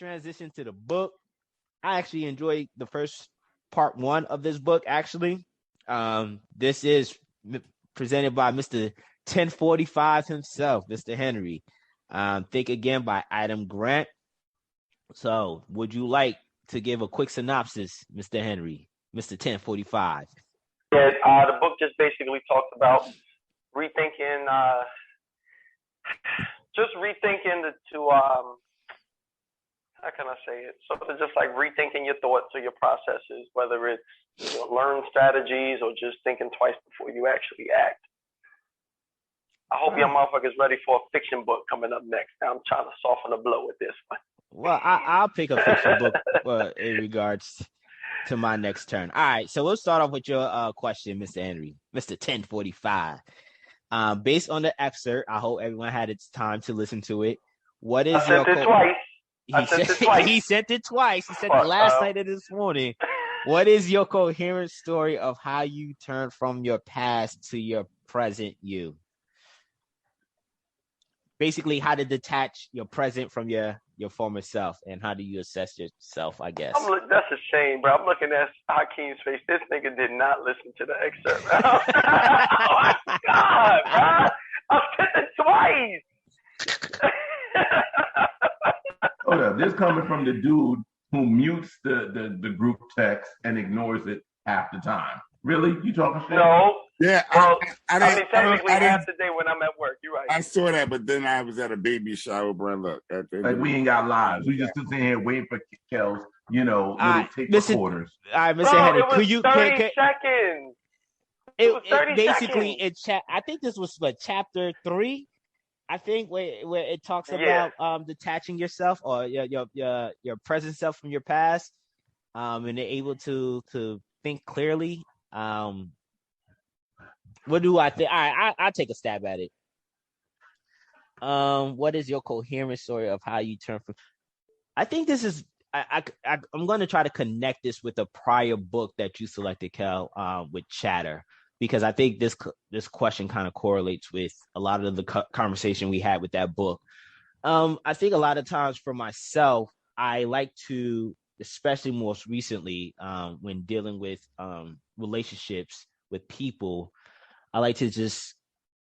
transition to the book. I actually enjoyed the first part 1 of this book. Actually, this is presented by Mr. 1045 himself, Mr. Henry. Think Again by Adam Grant. So, would you like to give a quick synopsis, Mr. Henry, Mr. 1045? Yeah, the book just basically talks about rethinking, how can I say it? So it's just like rethinking your thoughts or your processes, whether it's learn strategies or just thinking twice before you actually act. I hope your motherfuckers ready for a fiction book coming up next. Now I'm trying to soften the blow with this one. Well, I'll pick a fiction book in regards to my next turn. All right, so we'll start off with your question, Mr. Henry, Mr. 1045. Based on the excerpt, I hope everyone had its time to listen to it. What is your twice. He sent it twice. He sent it last night and this morning. What is your coherent story of how you turn from your past to your present you? Basically, how to detach your present from your former self, and how do you assess yourself, I guess. That's a shame, bro. I'm looking at Hakeem's face. This nigga did not listen to the excerpt. Oh, my God, bro. I sent it twice. Hold up. This coming from the dude who mutes the group text and ignores it half the time. Really? You talking shit? No. Yeah, well, I mean, technically half the day when I'm at work. You're right. I saw that, but then I was at a baby shower, Brenda. Like, we ain't got lives. We just sitting here waiting for Kel's, little tape recorders. All right, Mr. Henry, it was 30 seconds. It was 30 basically seconds. I think this was chapter 3. I think where it talks about detaching yourself or your present self from your past, and they're able to think clearly. What do I think? I'll take a stab at it. What is your coherent story of how you turn from? I think this is. I'm going to try to connect this with a prior book that you selected, Kel, with Chatter, because I think this question kind of correlates with a lot of the conversation we had with that book. I think a lot of times for myself, I like to, especially most recently, when dealing with relationships with people, I like to just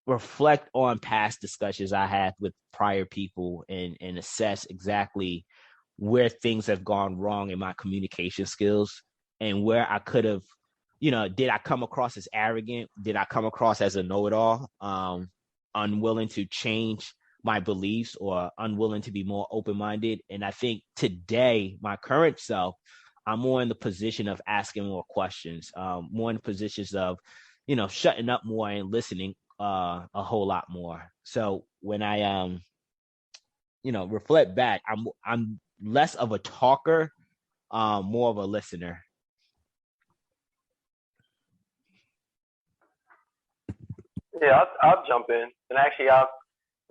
reflect on past discussions I had with prior people and assess exactly where things have gone wrong in my communication skills and where I could have, did I come across as arrogant? Did I come across as a know-it-all, unwilling to change my beliefs or unwilling to be more open-minded? And I think today, my current self, I'm more in the position of asking more questions, more in the positions of, shutting up more and listening a whole lot more. So when I, reflect back, I'm less of a talker, more of a listener. Yeah, I'll jump in. And actually, I'll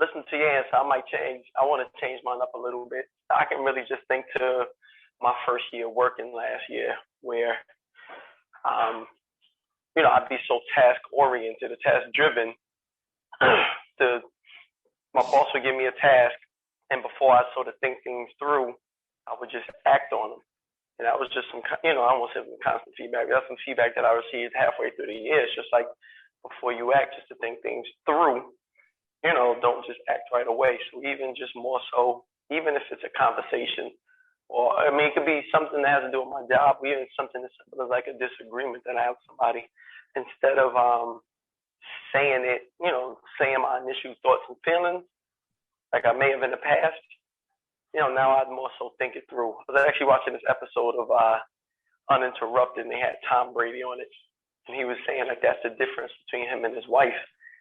listen to your answer. I might change. I want to change mine up a little bit. I can really just think to my first year working last year where, I'd be so task-oriented, task-driven. My boss would give me a task, and before I sort of think things through, I would just act on them. And that was just some, I won't say some constant feedback. That's some feedback that I received halfway through the year. It's just like, before you act, just to think things through, don't just act right away. So even just more so, even if it's a conversation, or, it could be something that has to do with my job, even something as simple as like a disagreement that I have with somebody, instead of saying it, saying my initial thoughts and feelings, like I may have in the past, now I'd more so think it through. I was actually watching this episode of Uninterrupted, and they had Tom Brady on it. And he was saying like that's the difference between him and his wife.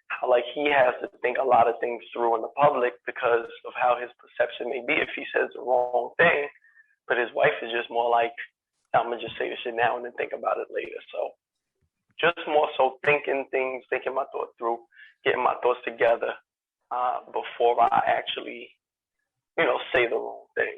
How like he has to think a lot of things through in the public because of how his perception may be if he says the wrong thing. But his wife is just more like, I'm gonna just say this shit now and then think about it later. So just more so thinking my thoughts through, getting my thoughts together before I actually, say the wrong thing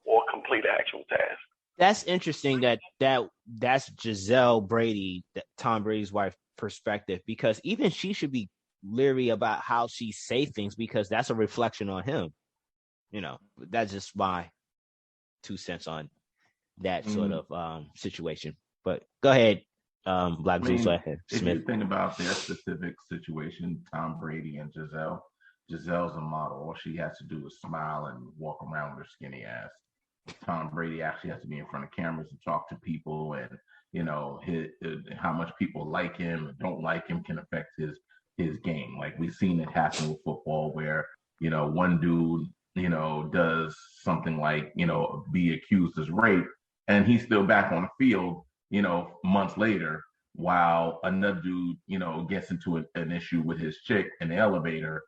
or complete an actual task. That's interesting that's Giselle Brady, Tom Brady's wife, perspective, because even she should be leery about how she say things because that's a reflection on him. That's just my 2 cents on that sort of situation. But go ahead, Black Zeus. Go ahead, if Smith. you think about their specific situation, Tom Brady and Giselle. Gisele's a model. All she has to do is smile and walk around with her skinny ass. Tom Brady actually has to be in front of cameras and talk to people, and how much people like him and don't like him can affect his game. Like we've seen it happen with football, where one dude does something like be accused as rape, and he's still back on the field months later, while another dude gets into an issue with his chick in the elevator,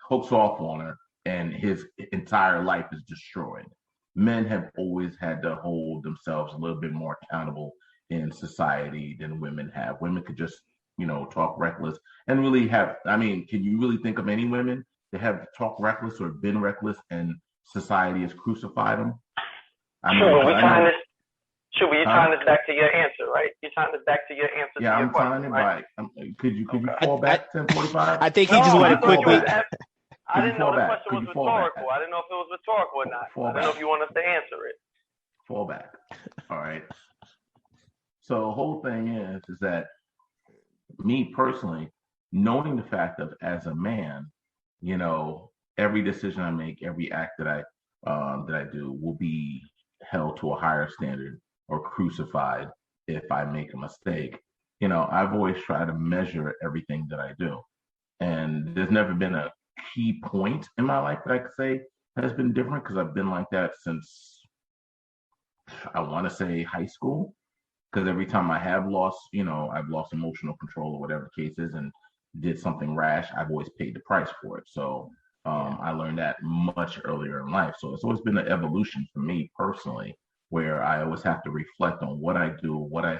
hooks off on her, and his entire life is destroyed. Men have always had to hold themselves a little bit more accountable in society than women have. Women could just, talk reckless and really have, can you really think of any women that have talked reckless or been reckless and society has crucified them? You're tying this back to your answer, right? You're tying this back to your answer. Yeah, I'm tying it back. Could you fall back 10:45? I think he just wanted to quickly. I didn't know the question was rhetorical. I didn't know if it was rhetorical or not. I didn't know if you want us to answer it. Fall back. All right. So the whole thing is that me personally, knowing the fact of as a man, every decision I make, every act that I do will be held to a higher standard or crucified if I make a mistake. I've always tried to measure everything that I do. And there's never been a key point in my life that I could say has been different, because I've been like that since I want to say high school. Because every time I have lost, I've lost emotional control or whatever the case is and did something rash, I've always paid the price for it. So I learned that much earlier in life. So it's always been an evolution for me personally, where I always have to reflect on what I do, what I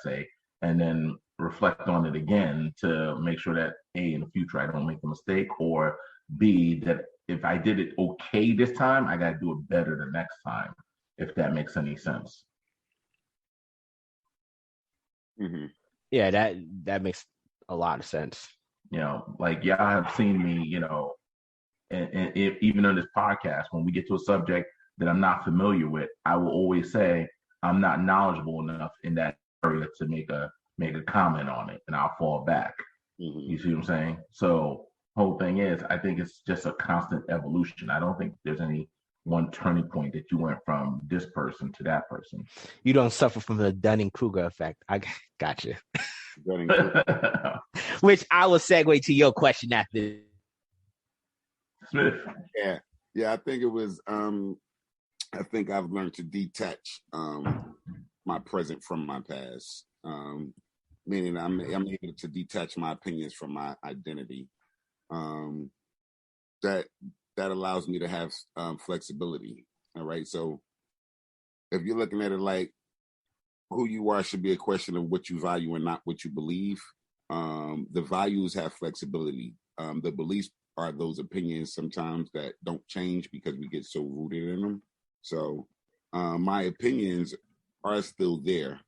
say, and then reflect on it again to make sure that A, in the future I don't make a mistake, or B, that if I did it okay this time, I got to do it better the next time, if that makes any sense. Mm-hmm. Yeah, that makes a lot of sense. Like y'all have seen me, and even on this podcast, when we get to a subject that I'm not familiar with, I will always say I'm not knowledgeable enough in that area to make a comment on it, and I'll fall back. Mm-hmm. You see what I'm saying? So whole thing is, I think it's just a constant evolution. I don't think there's any one turning point that you went from this person to that person. You don't suffer from the Dunning-Kruger effect. I got you. Which I will segue to your question after. Smith. Yeah. I think it was. I think I've learned to detach my present from my past. Meaning I'm able to detach my opinions from my identity. That allows me to have flexibility. All right. So if you're looking at it like who you are should be a question of what you value and not what you believe. The values have flexibility. The beliefs are those opinions sometimes that don't change because we get so rooted in them. So my opinions are still there.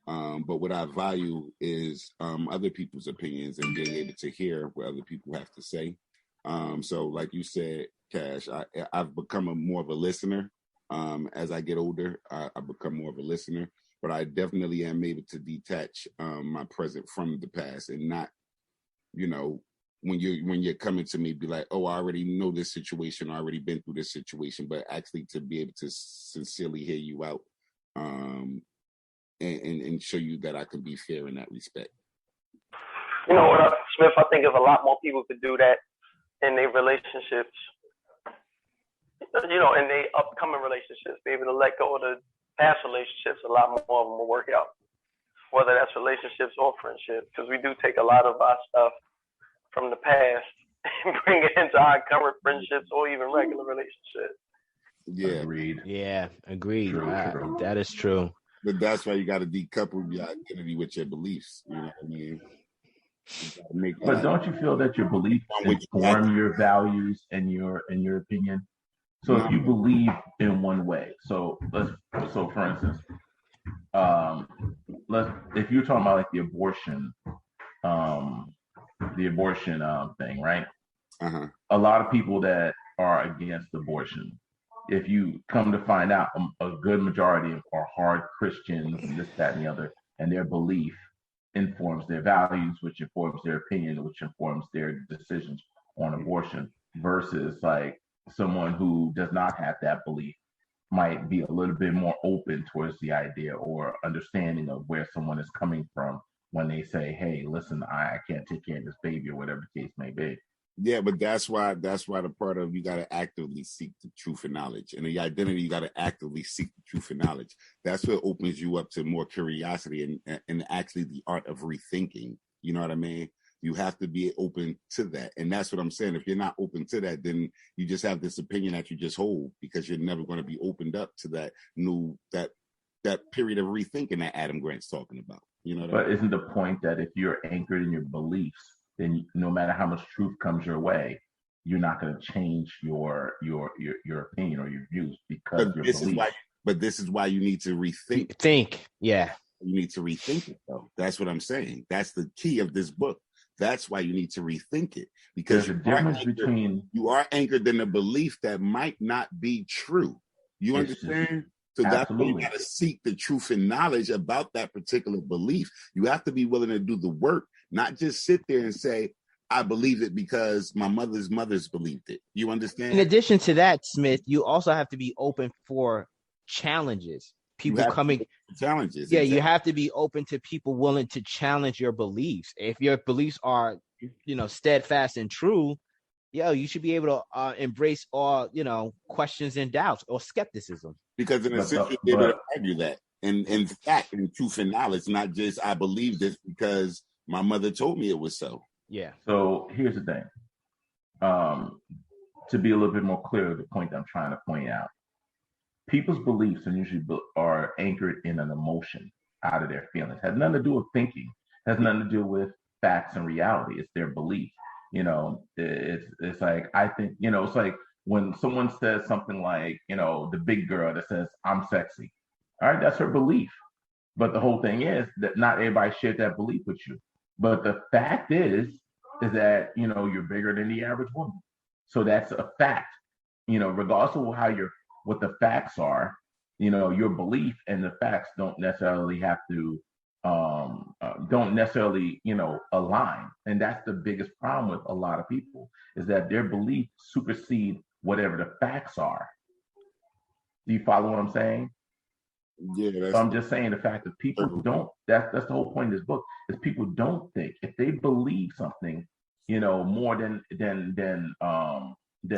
But what I value is other people's opinions and being able to hear what other people have to say. So like you said, Cash, I've become more of a listener. As I get older, I become more of a listener, but I definitely am able to detach my present from the past and not, when you're coming to me, be like, oh, I already know this situation, I already been through this situation, but actually to be able to sincerely hear you out and show you that I can be fair in that respect. You know what, Smith, I think if a lot more people could do that in their relationships, in their upcoming relationships, be able to let go of the past relationships, a lot more of them will work out, whether that's relationships or friendships, because we do take a lot of our stuff from the past and bring it into our current friendships or even regular relationships. Yeah. Agreed. Yeah, agreed. True. That is true. But that's why you got to decouple your identity with your beliefs. You know what I mean? But don't you feel that your beliefs inform your values and your opinion? So if you believe in one way, so for instance, if you're talking about like the abortion thing, right? Uh-huh. A lot of people that are against abortion if you come to find out, a good majority are hard Christians and this, that, and the other, and their belief informs their values, which informs their opinion, which informs their decisions on abortion, versus like someone who does not have that belief might be a little bit more open towards the idea or understanding of where someone is coming from when they say, hey, listen, I can't take care of this baby, or whatever the case may be. Yeah, but that's why the part of you got to actively seek the truth and knowledge, and the identity you got to actively seek the truth and knowledge. That's what opens you up to more curiosity and actually the art of rethinking. You know what I mean? You have to be open to that, and that's what I'm saying. If you're not open to that, then you just have this opinion that you just hold because you're never going to be opened up to that new that period of rethinking that Adam Grant's talking about. You know, but isn't the point that if you're anchored in your beliefs, then no matter how much truth comes your way, you're not going to change your opinion or your views because your beliefs. But this is why you need to rethink. Yeah. You need to rethink it, though. That's what I'm saying. That's the key of this book. That's why you need to rethink it, because there's a difference between you are anchored in a belief that might not be true. You understand? So that's why you got to seek the truth and knowledge about that particular belief. You have to be willing to do the work, not just sit there and say, I believe it because my mother's believed it. You understand? In addition to that, Smith, you also have to be open for challenges. People coming challenges. Yeah, exactly. You have to be open to people willing to challenge your beliefs. If your beliefs are, steadfast and true, you should be able to embrace all, questions and doubts or skepticism. Because in a sense, you're able to argue that. And in fact, in truth and knowledge, not just I believe this because my mother told me it was so. Yeah. So here's the thing. To be a little bit more clear of the point that I'm trying to point out. People's beliefs are usually anchored in an emotion out of their feelings. It has nothing to do with thinking. It has nothing to do with facts and reality. It's their belief. It's like, I think, it's like when someone says something like, the big girl that says, I'm sexy. All right, that's her belief. But the whole thing is that not everybody shares that belief with you. But the fact is that, you're bigger than the average woman. So that's a fact. Regardless of what the facts are, your belief and the facts don't necessarily have to align. And that's the biggest problem with a lot of people, is that their belief supersede whatever the facts are. Do you follow what I'm saying? Yeah. So I'm just saying the fact that people don't, that's the whole point of this book, is people don't think. If they believe something, more than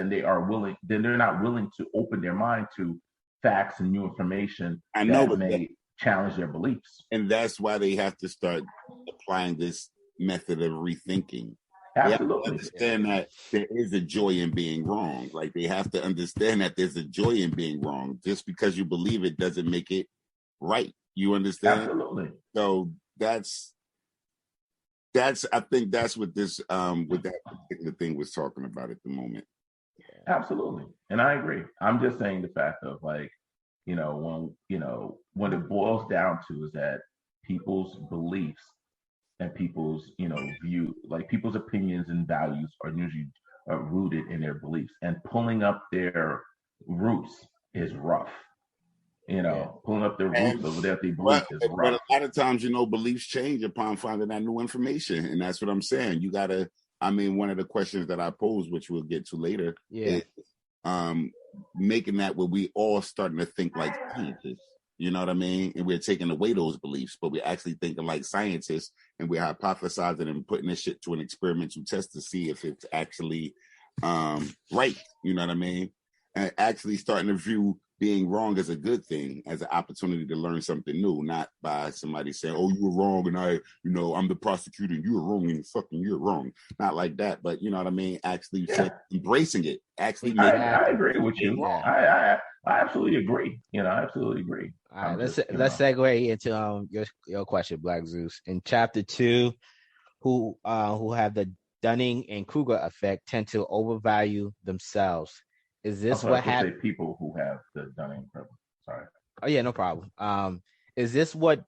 they are willing, then they're not willing to open their mind to facts and new information that may challenge their beliefs. And that's why they have to start applying this method of rethinking. Absolutely. They have to understand that there is a joy in being wrong. Like, they have to understand that there's a joy in being wrong. Just because you believe it doesn't make it right. You understand? Absolutely. So I think that's what this with that particular thing was talking about at the moment. Absolutely. And I agree. I'm just saying the fact of, like, when it boils down to is that people's beliefs and people's, view, like people's opinions and values are usually rooted in their beliefs, and pulling up their roots is rough. Pulling up their roots over there, they believe is rough. But a lot of times, beliefs change upon finding that new information. And that's what I'm saying. You got to, one of the questions that I posed, which we'll get to later, is making that where we all starting to think like scientists. You know what I mean? And we're taking away those beliefs, but we're actually thinking like scientists, and we're hypothesizing and putting this shit to an experimental test to see if it's actually right. You know what I mean? And actually starting to view being wrong as a good thing, as an opportunity to learn something new, not by somebody saying, oh, you were wrong and I'm the prosecutor and you were wrong and you're wrong. Not like that, but you know what I mean? Actually embracing it. Actually, I agree with you. I absolutely agree. I absolutely agree. All right, let's segue into your question, Black Zeus. In chapter 2, who have the Dunning and Kruger effect tend to overvalue themselves. Is this what happens? People who have the Dunning Kruger. Sorry. Oh yeah, no problem. Is this what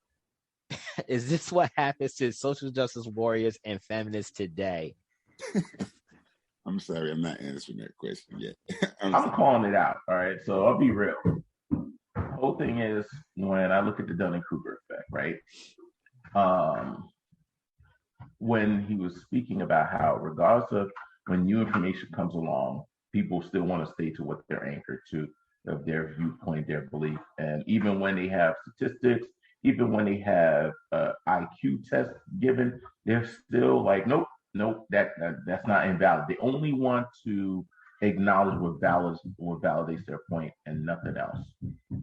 happens to social justice warriors and feminists today? I'm sorry, I'm not answering that question yet. I'm calling it out. All right, so I'll be real. The whole thing is when I look at the Dunning-Kruger effect, right? When he was speaking about how, regardless of when new information comes along, people still want to stay to what they're anchored to, of their viewpoint, their belief, and even when they have statistics, even when they have IQ tests given, they're still like, nope, that's not invalid. They only want to acknowledge what validates their point and nothing else.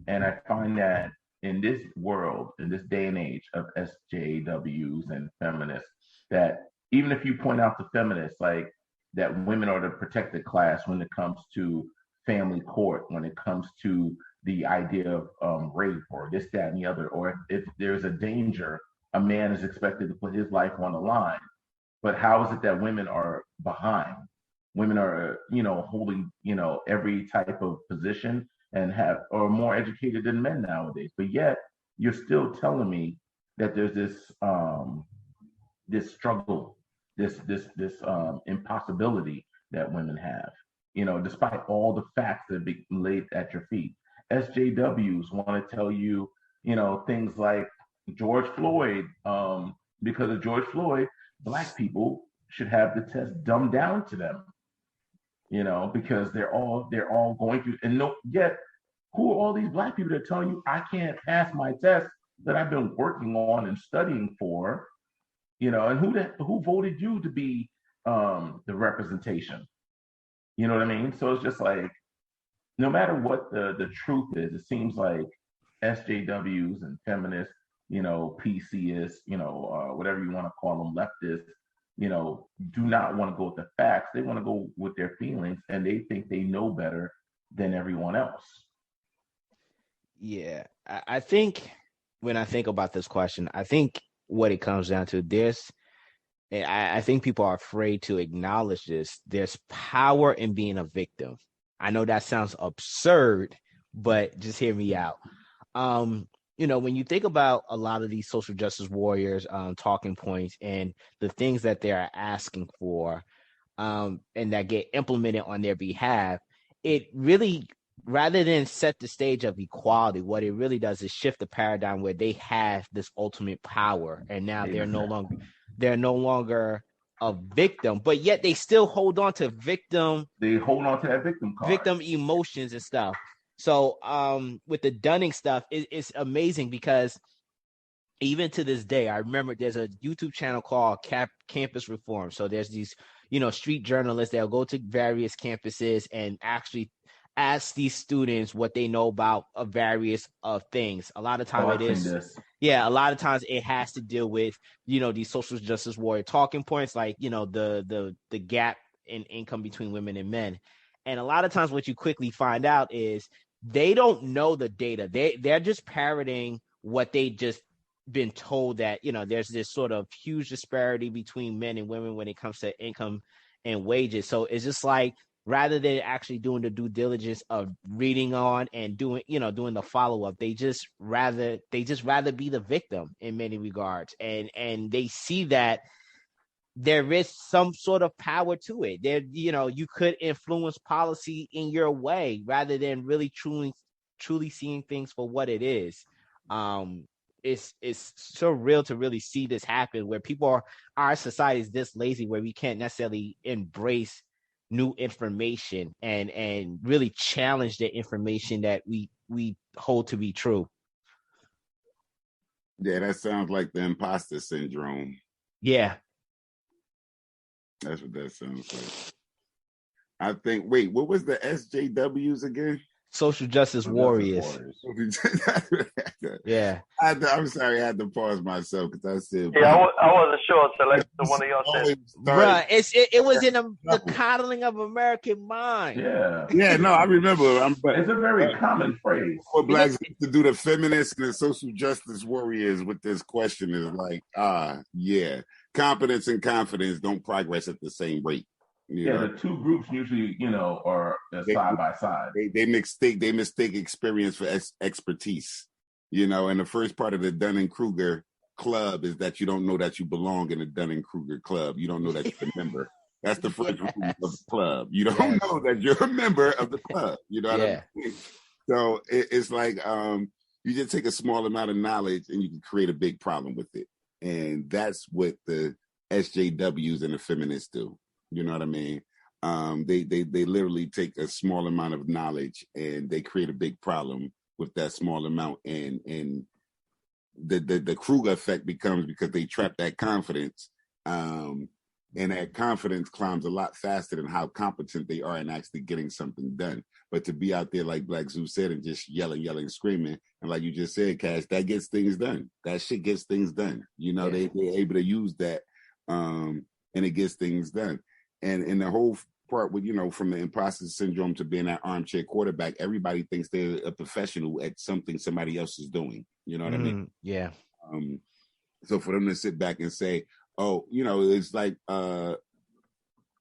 And I find that in this world, in this day and age of SJWs and feminists, that even if you point out to feminists like that women are the protected class when it comes to family court, when it comes to the idea of rape or this, that, and the other, or if there's a danger, a man is expected to put his life on the line. But how is it that women are behind? Women are, holding, every type of position and are more educated than men nowadays. But yet you're still telling me that there's this struggle, this impossibility that women have, despite all the facts that be laid at your feet. SJWs want to tell you, things like George Floyd, because of George Floyd, Black people should have the test dumbed down to them, because they're all going through, and yet who are all these Black people that are telling you I can't pass my test that I've been working on and studying for, and who voted you to be the representation? You know what I mean? So it's just like, no matter what the truth is, it seems like SJWs and feminists, PCists, whatever you want to call them, leftists, do not want to go with the facts. They want to go with their feelings, and they think they know better than everyone else. Yeah, I think when I think about this question, I think what it comes down to this, I think people are afraid to acknowledge this. There's power in being a victim. I know that sounds absurd, but just hear me out. When you think about a lot of these social justice warriors talking points and the things that they are asking for and that get implemented on their behalf, it really, rather than set the stage of equality, what it really does is shift the paradigm where they have this ultimate power, and now they're no longer a victim, but yet they still hold on to victim. They hold on to that victim card, victim emotions and stuff. So with the Dunning stuff, it's amazing because even to this day, I remember there's a YouTube channel called Campus Reform. So there's these, street journalists that'll go to various campuses and actually ask these students what they know about various things. A lot of times a lot of times it has to deal with, these social justice warrior talking points, like, the gap in income between women and men. And a lot of times what you quickly find out is they don't know the data. They're just parroting what they just been told, that, there's this sort of huge disparity between men and women when it comes to income and wages. So it's just like, rather than actually doing the due diligence of reading on and doing the follow-up, they just rather be the victim in many regards. And they see that there is some sort of power to it. There, you could influence policy in your way rather than really truly seeing things for what it is. It's so real to really see this happen, where our society is this lazy, where we can't necessarily embrace new information and really challenge the information that we hold to be true. Yeah, that sounds like the imposter syndrome. Yeah. That's what that sounds like. I think, wait, what was the SJWs again? Social justice warriors. Yeah. I'm sorry, I had to pause myself because I said. Yeah, I wasn't sure until like one of y'all said. Bruh, it was in the coddling of American mind. Yeah. Yeah, no, I remember. It's a very common phrase. What Blacks to do, the feminists and the social justice warriors with this question is like, yeah. Competence and confidence don't progress at the same rate. The two groups usually, are side by side. They mistake experience for expertise. And the first part of the Dunning-Kruger club is that you don't know that you belong in the Dunning-Kruger club. You don't know that you're a member. That's the first rule of the Yes. club. You don't Yes. know that you're a member of the club. You know what Yeah. I mean? So it's like you just take a small amount of knowledge and you can create a big problem with it. And that's what the SJWs and the feminists do. You know what I mean? They literally take a small amount of knowledge and they create a big problem with that small amount. And the Kruger effect becomes because they trap that confidence. And that confidence climbs a lot faster than how competent they are in actually getting something done. But to be out there, like Black Zeus said, and just yelling, screaming, and like you just said, Cash, that gets things done. That shit gets things done. You know, they're able to use that, and it gets things done. And the whole part with, you know, from the imposter syndrome to being that armchair quarterback, everybody thinks they're a professional at something somebody else is doing. You know what I mean? Yeah. So for them to sit back and say, oh, you know, it's like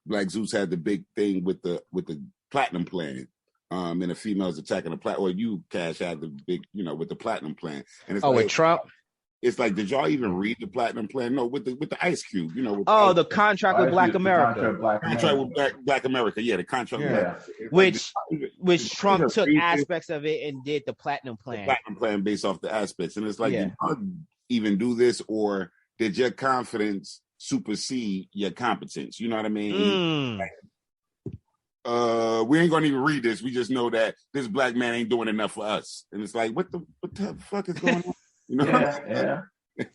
Black Zeus had the big thing with the platinum plan. And the females attacking the platinum, or you, Cash, had the big, you know, with the platinum plan. And it's like, with Trump? It's like, did y'all even read the platinum plan? No, with the Ice Cube, you know. With the contract with Black America. Contract with Black America, yeah, the contract. Yeah. With Which Trump took aspects of it and did the platinum plan. The platinum plan based off the aspects. And it's like, did y'all even do this, or did your confidence supersede your competence? You know what I mean? We ain't gonna even read this. We just know that this black man ain't doing enough for us. And it's like, what the fuck is going on? You know? Yeah.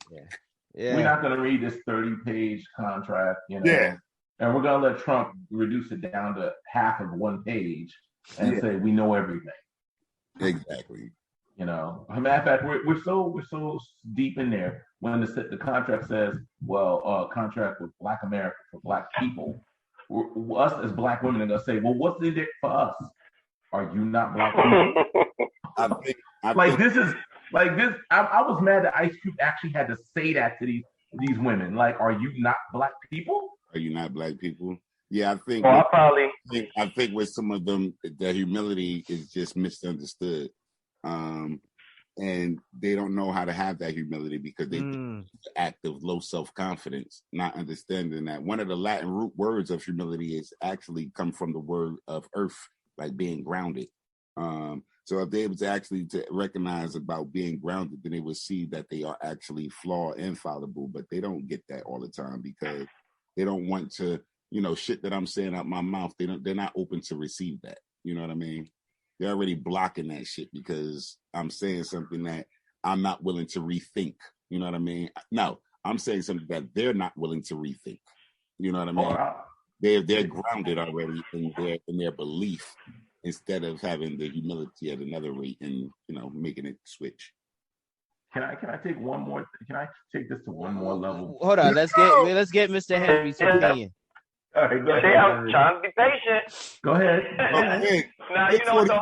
We're not gonna read this 30-page contract, you know. Yeah. And we're gonna let Trump reduce it down to half of one page and say we know everything. Exactly. You know, as a matter of fact, we're so deep in there when the contract says, contract with Black America for Black people. Us as Black women are gonna say, well, what's in it for us? Are you not Black people? I think I was mad that Ice Cube actually had to say that to these women. Like, are you not Black people? Are you not Black people? Yeah, I think. Well, I think with some of them, the humility is just misunderstood. And they don't know how to have that humility because they act of low self-confidence, not understanding that one of the Latin root words of humility is actually come from the word of earth, like being grounded. So if they're able to actually to recognize about being grounded, then they will see that they are actually flawed and fallible, but they don't get that all the time because they don't want to, you know, shit that I'm saying out my mouth. They're not open to receive that. You know what I mean? They're already blocking that shit because I'm saying something that I'm not willing to rethink. You know what I mean? No, I'm saying something that they're not willing to rethink. You know what I mean? They're grounded already in their belief instead of having the humility at another rate and, you know, making it switch. Can I take one more? Can I take this to one more level? Hold on, let's get Mr. Henry's opinion. All right, go ahead. See, I'm trying to be patient. Go ahead. Now, you know what, you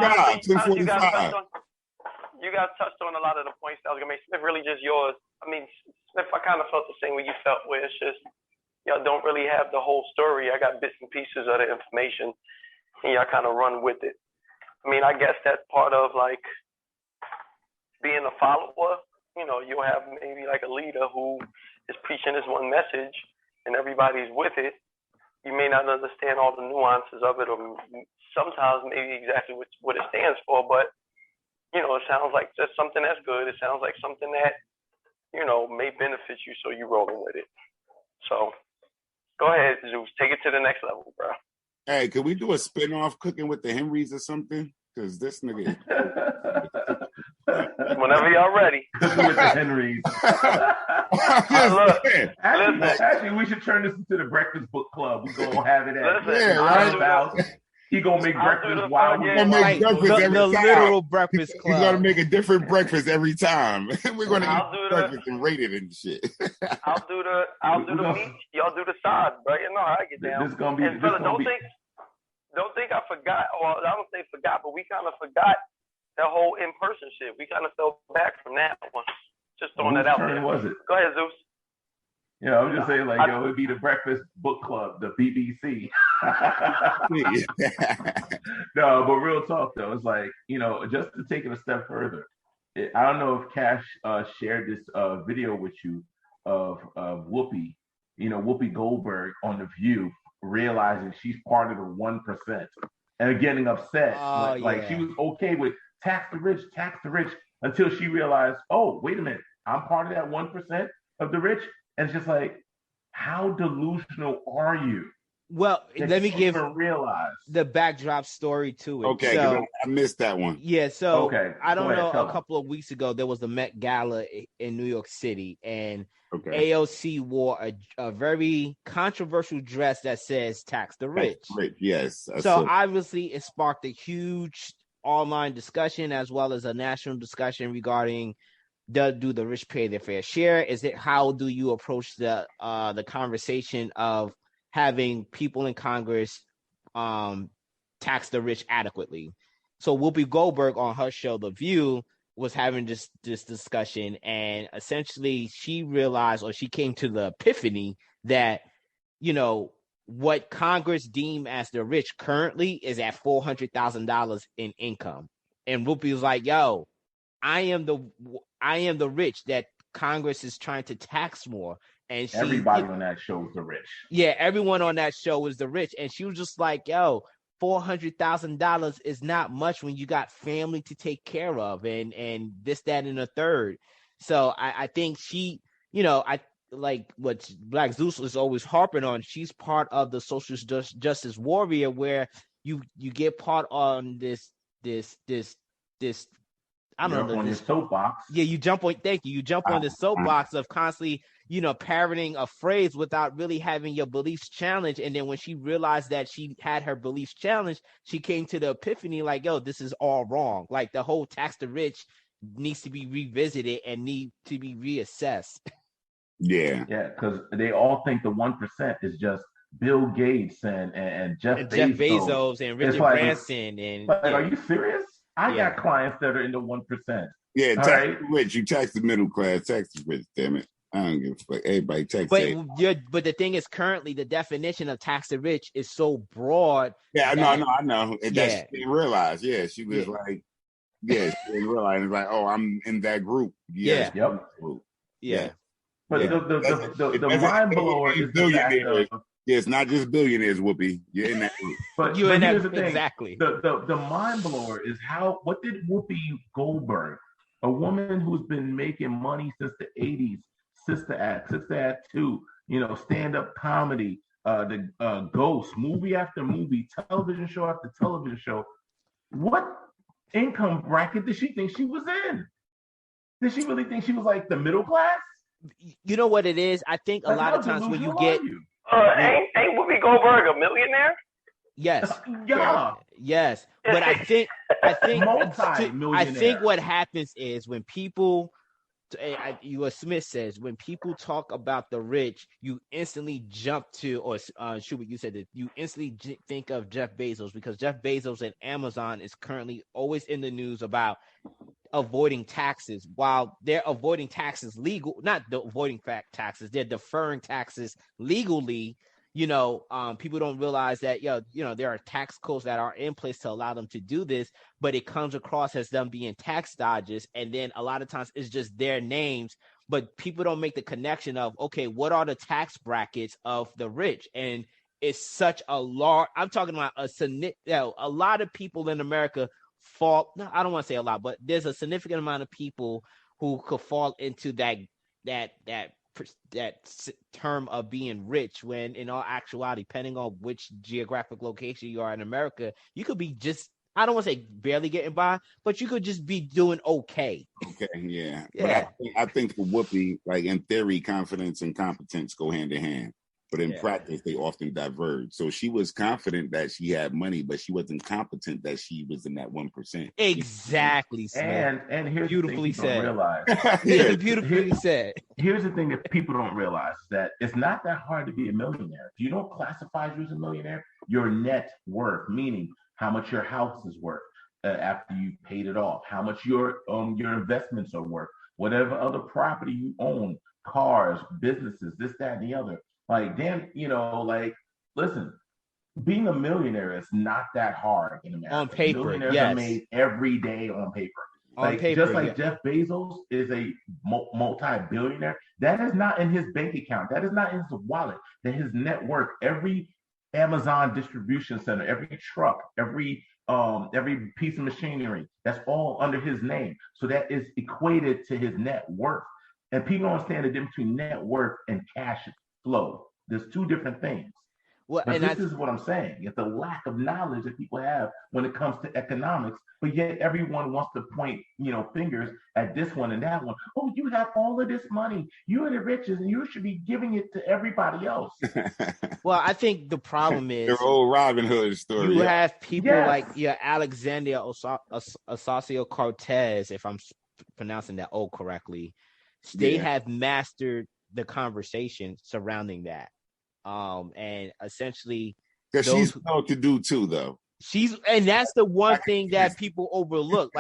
guys touched on a lot of the points that I was going to make. Smith, really just yours. I mean, Smith, I kind of felt the same way you felt, where it's just, y'all don't really have the whole story. I got bits and pieces of the information, and y'all kind of run with it. I mean, I guess that's part of, like, being a follower. You know, you'll have maybe, like, a leader who is preaching this one message, and everybody's with it. You may not understand all the nuances of it, or sometimes maybe exactly what it stands for, but, you know, it sounds like just something that's good. It sounds like something that, you know, may benefit you, so you're rolling with it. So go ahead, Zeus. Take it to the next level, bro. Hey, could we do a spin-off Cooking with the Henrys or something? Because this nigga is... Whenever y'all ready. Cooking with the Henrys. Actually, we should turn this into the Breakfast Book Club. We're going to have it at his house. He going to make breakfast while we're going to make breakfast every time. Literal breakfast club. He's going to make a different breakfast every time. We're going to eat breakfast and rate it and shit. I'll do the meat. Y'all do the side, bro. You know how I get down. This is going to be... And fella, don't think I forgot. Well, I don't say forgot, but we kind of forgot that whole in-person shit. We kind of fell back from that one. Just throwing that out there. Was it? Go ahead, Zeus. Yeah, I'm just saying, like, it would be the Breakfast Book Club, the BBC. No, but real talk, though, it's like, you know, just to take it a step further, I don't know if Cash shared this video with you of Whoopi, you know, Whoopi Goldberg on The View realizing she's part of the 1% and getting upset. Like she was okay with tax the rich until she realized, oh, wait a minute, I'm part of that 1% of the rich. And it's just like, how delusional are you? Well, let me give realize the backdrop story to it. Okay, so I missed that one. Yeah, so okay, I don't know. A couple of weeks ago, there was the Met Gala in New York City, and AOC wore a very controversial dress that says "tax the rich." Right. Yes. So obviously, it sparked a huge online discussion as well as a national discussion regarding do the rich pay their fair share? Is it how do you approach the conversation of having people in Congress tax the rich adequately? So Whoopi Goldberg on her show The View was having this discussion, and essentially she realized, or she came to the epiphany that, you know, what Congress deem as the rich currently is at $400,000 in income. And Whoopi was like, yo, I am the rich that Congress is trying to tax more. And everybody on that show is the rich. Yeah, everyone on that show is the rich. And she was just like, yo, $400,000 is not much when you got family to take care of and this, that, and a third. So I think she, you know, I like what Black Zeus is always harping on. She's part of the social justice warrior, where you get part on this I don't know, on this soapbox. Yeah, you jump on. Thank you. You jump on the soapbox of constantly, you know, parroting a phrase without really having your beliefs challenged. And then when she realized that she had her beliefs challenged, she came to the epiphany, like, yo, this is all wrong. Like the whole tax the rich needs to be revisited and need to be reassessed. Yeah, because they all think the 1% is just Bill Gates and Jeff Bezos and Richard Branson. And are you serious? I got clients that are in the 1%. Yeah, tax the rich. You tax the middle class, tax the rich. Damn it, I don't give a fuck. Everybody tax. But the thing is, currently the definition of tax the rich is so broad. Yeah, I know. And that she didn't realize. Yeah, she was like, she didn't realize. It's like, oh, I'm in that group. Yeah. Group. Yeah. But the mind blower is billionaires. Yeah, it's not just billionaires, Whoopi. You're in that group. But here's the thing. Exactly. The mind blower is what did Whoopi Goldberg, a woman who's been making money since the 80s, Sister Act 2, you know, stand-up comedy, the Ghost, movie after movie, television show after television show. What income bracket did she think she was in? Did she really think she was like the middle class? You know what it is? I think a lot of times when you get ain't Whoopi Goldberg a millionaire? Yes. Yeah. Yes. But I think what happens is when people, what Smith says, when people talk about the rich, you instantly jump to, or Schubert, you said that you instantly think of Jeff Bezos, because Jeff Bezos and Amazon is currently always in the news about avoiding taxes. While they're avoiding taxes not avoiding taxes, they're deferring taxes legally. You know, people don't realize that, there are tax codes that are in place to allow them to do this, but it comes across as them being tax dodgers. And then a lot of times it's just their names, but people don't make the connection of, okay, what are the tax brackets of the rich? And it's such a large, I'm talking about a lot of people in America I don't want to say a lot, but there's a significant amount of people who could fall into that term of being rich, when in all actuality, depending on which geographic location you are in America, you could be just, I don't want to say barely getting by, but you could just be doing okay. Okay, yeah. But I think for Whoopi, like in theory, confidence and competence go hand in hand. But in practice, they often diverge. So she was confident that she had money, but she wasn't competent that she was in that 1%. Exactly, Smith. And here's beautifully the thing people said. Don't realize. Beautifully said. Here's the thing that people don't realize, that it's not that hard to be a millionaire. If you don't classify you as a millionaire, your net worth, meaning how much your house is worth after you paid it off, how much your investments are worth, whatever other property you own, cars, businesses, this, that, and the other. Like, damn, listen, being a millionaire is not that hard in America. On paper, millionaires are made every day on paper. Just like Jeff Bezos is a multi-billionaire, that is not in his bank account. That is not in his wallet. That his net worth every Amazon distribution center, every truck, every piece of machinery, that's all under his name. So that is equated to his net worth. And people don't understand the difference between net worth and cash flow. There's two different things. Well, but this is what I'm saying. It's the lack of knowledge that people have when it comes to economics, but yet everyone wants to point, fingers at this one and that one. Oh, you have all of this money. You are the richest, and you should be giving it to everybody else. Well, I think the problem is the old Robin Hood story. You have people like Alexandria Ocasio-Cortez, if I'm pronouncing that O correctly. They have mastered the conversation surrounding that. And essentially, because she's well to do too, though. And that's the one thing that people overlook.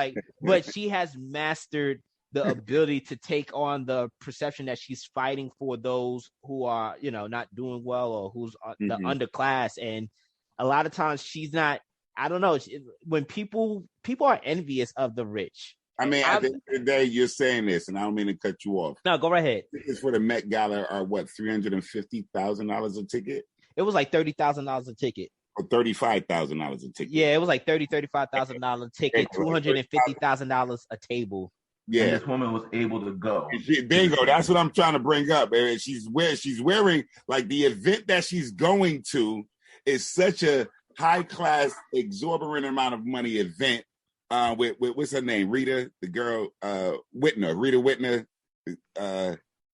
But she has mastered the ability to take on the perception that she's fighting for those who are, not doing well or who's the underclass. And a lot of times she's not. I don't know. When people are envious of the rich. I mean, at the end of the day, you're saying this, and I don't mean to cut you off. No, go right ahead. Tickets for the Met Gala are what, $350,000 a ticket? It was like $30,000 a ticket. Or $35,000 a ticket. Yeah, it was like $35,000 a ticket, $250,000 a table. Yeah, and this woman was able to go. Bingo, that's what I'm trying to bring up. And she's wearing like the event that she's going to is such a high class, exorbitant amount of money event. With what's her name? Rita, the girl, Whitner, Rita Whitner.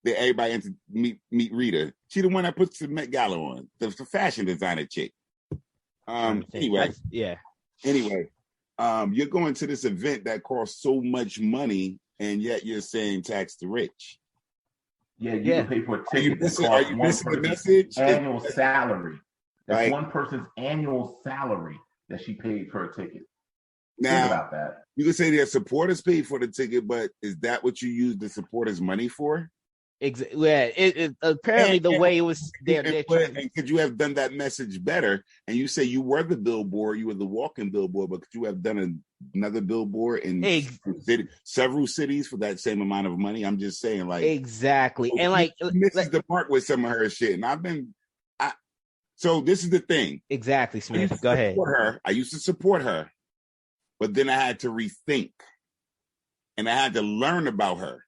Everybody meet Rita. She the one that puts the Met Gala on, the fashion designer chick. Anyway, you're going to this event that costs so much money, and yet you're saying tax the rich. Yeah, you can pay for a ticket. Are you missing the message? Annual salary. That's one person's annual salary that she paid for a ticket. Now, think about that. You could say their supporters paid for the ticket, but is that what you use the supporters' money for? Exactly. Yeah, apparently the way it was there. And could you have done that message better? And you say you were the billboard, you were the walking billboard, but could you have done another billboard in several cities for that same amount of money? I'm just saying, like, exactly. And misses the mark with some of her shit. And so this is the thing. Exactly, Smith. Go ahead. I used to support her. But then I had to rethink and I had to learn about her.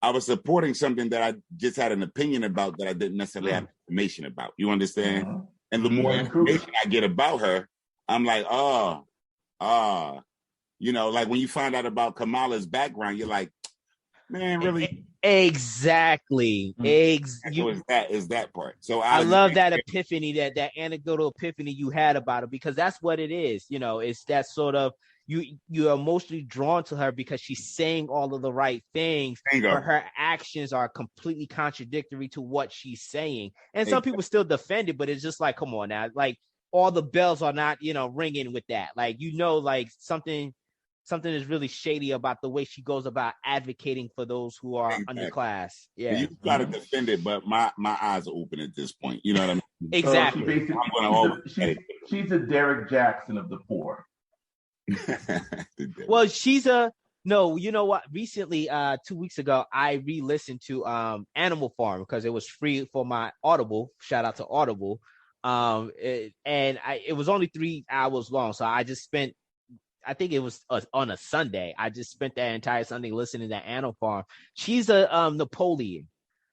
I was supporting something that I just had an opinion about that I didn't necessarily have information about. You understand? And the more information I get about her, I'm like, like when you find out about Kamala's background, you're like, man, really? Exactly. Is that part. So I love that epiphany, that anecdotal epiphany you had about it, because that's what it is. It's that sort of you are emotionally drawn to her because she's saying all of the right things, but her actions are completely contradictory to what she's saying. And some people still defend it, but it's just like, come on now, like all the bells are not, ringing with that. Like, like something is really shady about the way she goes about advocating for those who are underclass. Yeah, you try to defend it, but my eyes are open at this point. You know what I mean? Exactly. So she's a Derek Jackson of the poor. Well, you know what? Recently, 2 weeks ago, I re-listened to Animal Farm because it was free for my Audible. Shout out to Audible. It was only 3 hours long, so I just spent. I think it was on a Sunday. I just spent that entire Sunday listening to Animal Farm. She's a Napoleon.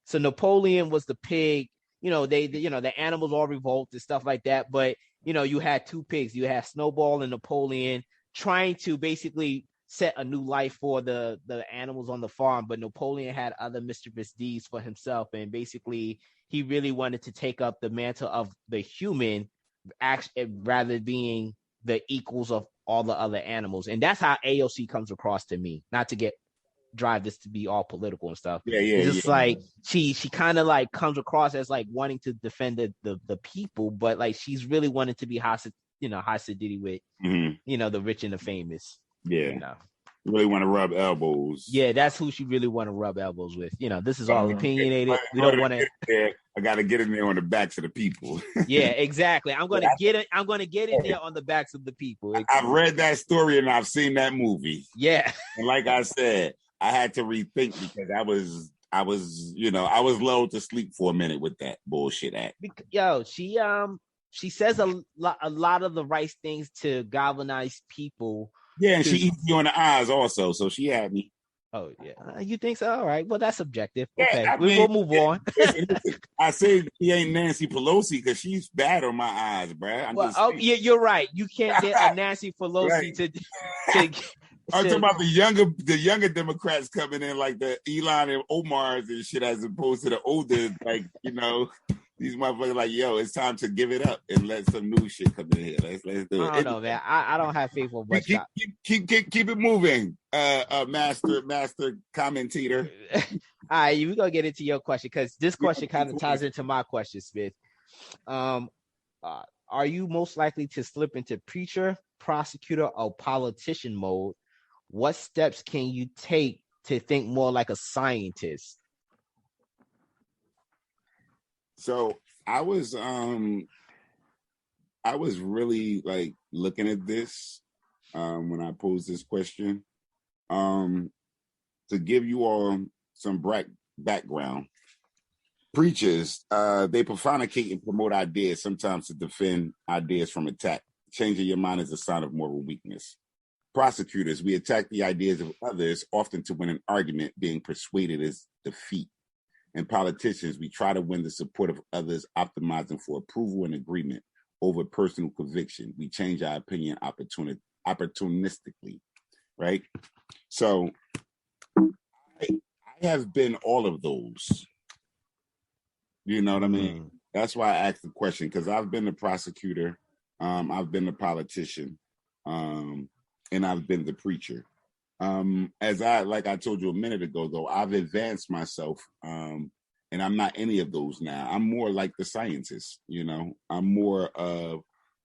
So Napoleon was the pig. The animals all revolt and stuff like that. But you had two pigs. You had Snowball and Napoleon trying to basically set a new life for the animals on the farm. But Napoleon had other mischievous deeds for himself, and basically he really wanted to take up the mantle of the human, rather being the equals of all the other animals. And that's how AOC comes across to me, not to drive this to be all political and stuff. It's just like she kind of like comes across as like wanting to defend the people, but like she's really wanting to be high sedity with the rich and the famous. You really want to rub elbows. Yeah, that's who she really want to rub elbows with. This is all opinionated. We don't want to. I got to get in there on the backs of the people. Yeah, exactly. I'm going to get it. I'm going to get in there on the backs of the people. I've read that story and I've seen that movie. Yeah, and like I said, I had to rethink because I was lulled to sleep for a minute with that bullshit act. Yo, she says a lot of the right things to galvanize people. Yeah, and she eats you in the eyes also, so she had me. Oh yeah, you think so? All right, well that's subjective. Yeah, Okay, I we'll move on. listen, I say she ain't Nancy Pelosi because she's bad on my eyes, bruh. Yeah, you're right. You can't get a Nancy Pelosi right. to I'm talking about the younger Democrats coming in like the Elon and Omar's and shit, as opposed to the older, like, you know, these motherfuckers like, yo, it's time to give it up and let some new shit come in here. Let's do it. I don't know, man. I don't have faith for much. Keep it moving, master commentator. All right, we're gonna get into your question because this question kind of ties into my question, Smith. Are you most likely to slip into preacher, prosecutor, or politician mode? What steps can you take to think more like a scientist? So I was really like looking at this when I posed this question. To give you all some background, preachers, they propagate and promote ideas, sometimes to defend ideas from attack. Changing your mind is a sign of moral weakness. Prosecutors, we attack the ideas of others, often to win an argument. Being persuaded is defeat. And politicians, we try to win the support of others, optimizing for approval and agreement over personal conviction. We change our opinion opportunistically, right? So I have been all of those. You know what I mean? That's why I asked the question, because I've been the prosecutor, I've been the politician, and I've been the preacher. Like I told you a minute ago, though, I've advanced myself, and I'm not any of those now. I'm more like the scientist, you know. I'm more of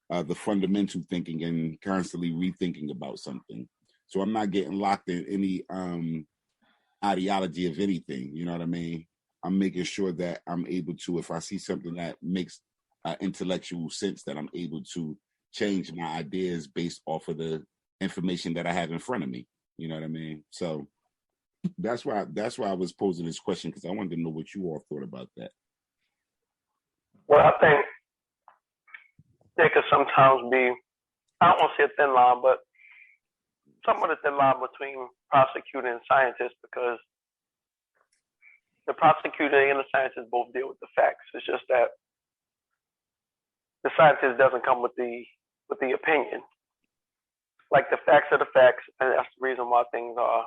the fundamental thinking and constantly rethinking about something. So I'm not getting locked in any ideology of anything. You know what I mean? I'm making sure that I'm able to, if I see something that makes intellectual sense, that I'm able to change my ideas based off of the information that I have in front of me. You know what I mean? So that's why I was posing this question, because I wanted to know what you all thought about that. Well, I think there could sometimes be, I don't want to say a thin line, but somewhat a thin line between prosecutor and scientist, because the prosecutor and the scientist both deal with the facts. It's just that the scientist doesn't come with the opinion. Like, the facts are the facts, and that's the reason why things are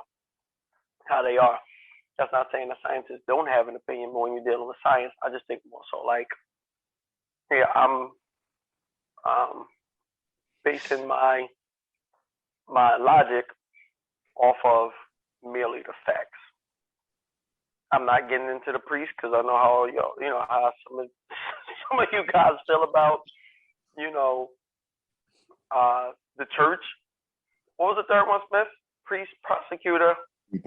how they are. That's not saying the scientists don't have an opinion, but when you're dealing with science, I just think more so like, yeah, I'm basing my logic off of merely the facts. I'm not getting into the priest, because I know how how some of you guys feel about the church. What was the third one, Smith? Priest, prosecutor, and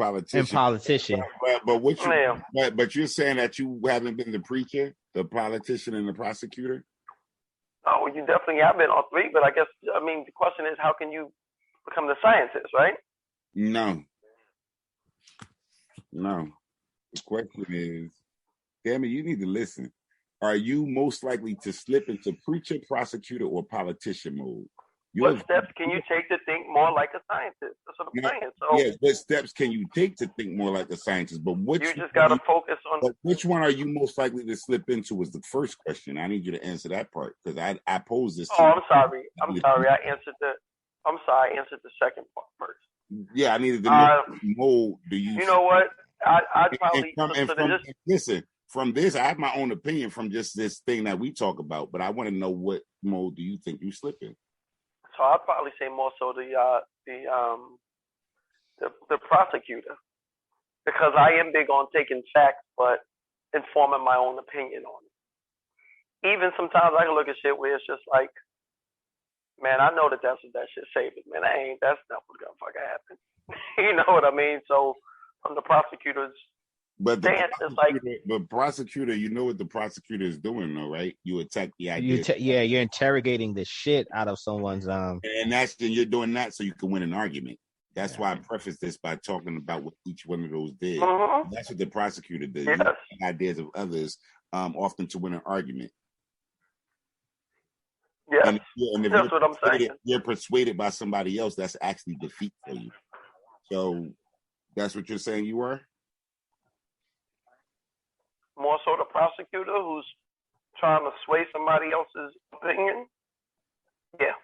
politician. But what you but you're saying that you haven't been the preacher, the politician, and the prosecutor? Oh, you definitely have been all three. But I guess the question is, how can you become the scientist, right? No. The question is, damn it, you need to listen. Are you most likely to slip into preacher, prosecutor, or politician mode? What steps can you take to think more like a scientist? That's what I'm saying. So yes, what steps can you take to think more like a scientist? But you just got to focus on. But which one are you most likely to slip into? Was the first question. I need you to answer that part, because I posed this. I'm sorry. I answered the second part first. Yeah, I needed to know what mode do you. You know what? I probably listen. From this, I have my own opinion from just this thing that we talk about, but I want to know what mode do you think you slip in? So I'd probably say more so the prosecutor, because I am big on taking facts but informing my own opinion on it. Even sometimes I can look at shit where it's just like, man, I know that's what that shit say, but man, that's not what's gonna fucking happen. You know what I mean? So from the prosecutor's stance, it's like, but prosecutor, you know what the prosecutor is doing, though, right? You attack the idea. You're interrogating the shit out of someone's and you're doing that so you can win an argument. That's why I prefaced this by talking about what each one of those did. Mm-hmm. That's what the prosecutor did. Yes. Ideas of others, often to win an argument. Yes, And if that's what I'm saying. you're persuaded by somebody else, that's actually defeat for you. So that's what you're saying you were? More so the prosecutor who's trying to sway somebody else's opinion. Yeah.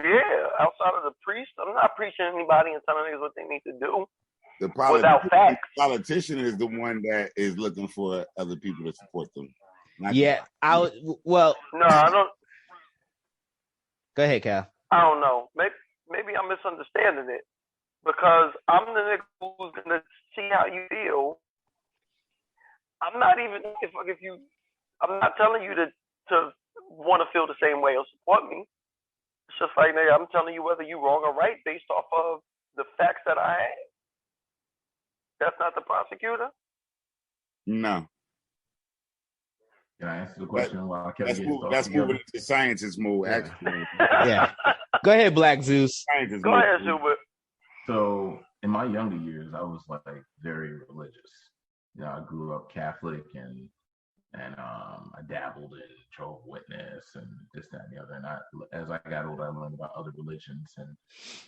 Yeah, outside of the priest, I'm not preaching to anybody and telling niggas what they need to do. Without facts. The politician is the one that is looking for other people to support them. Yeah, No, I don't. Go ahead, Cal. I don't know. Maybe I'm misunderstanding it because I'm the nigga who's gonna see how you feel. I'm not even if you. I'm not telling you to want to feel the same way or support me. It's just like, nigga, I'm telling you whether you're wrong or right based off of the facts that I have. That's not the prosecutor? No. Can I answer the question while Kevin That's moving into scientist mode, actually. Yeah. Go ahead, Black Zeus. Go ahead, Super. So in my younger years, I was like very religious. You know, I grew up Catholic and I dabbled in Jehovah's Witness and this, that, and the other. And as I got older, I learned about other religions, and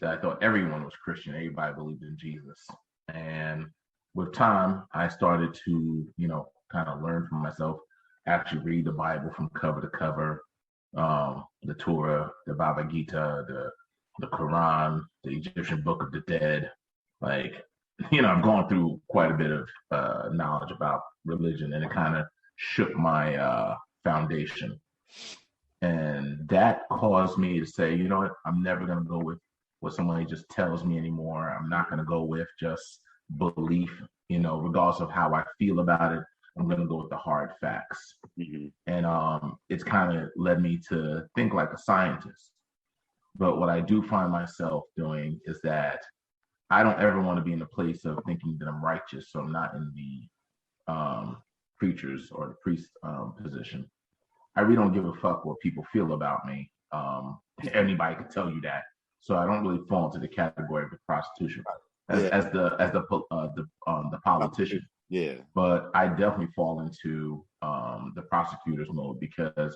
I thought everyone was Christian. Everybody believed in Jesus. And with time, I started to, kind of learn for myself, actually read the Bible from cover to cover, the Torah, the Bhagavad Gita, the Quran, the Egyptian Book of the Dead. Like, I've gone through quite a bit of knowledge about religion, and it kind of shook my foundation. And that caused me to say, you know what, I'm never going to go with what somebody just tells me anymore. I'm not going to go with just belief, regardless of how I feel about it. I'm going to go with the hard facts. Mm-hmm. And it's kind of led me to think like a scientist. But what I do find myself doing is that I don't ever want to be in a place of thinking that I'm righteous. So I'm not in the preachers or the priest position. I really don't give a fuck what people feel about me. Anybody can tell you that. So I don't really fall into the category of the prostitution as the politician. Yeah. But I definitely fall into the prosecutor's mode because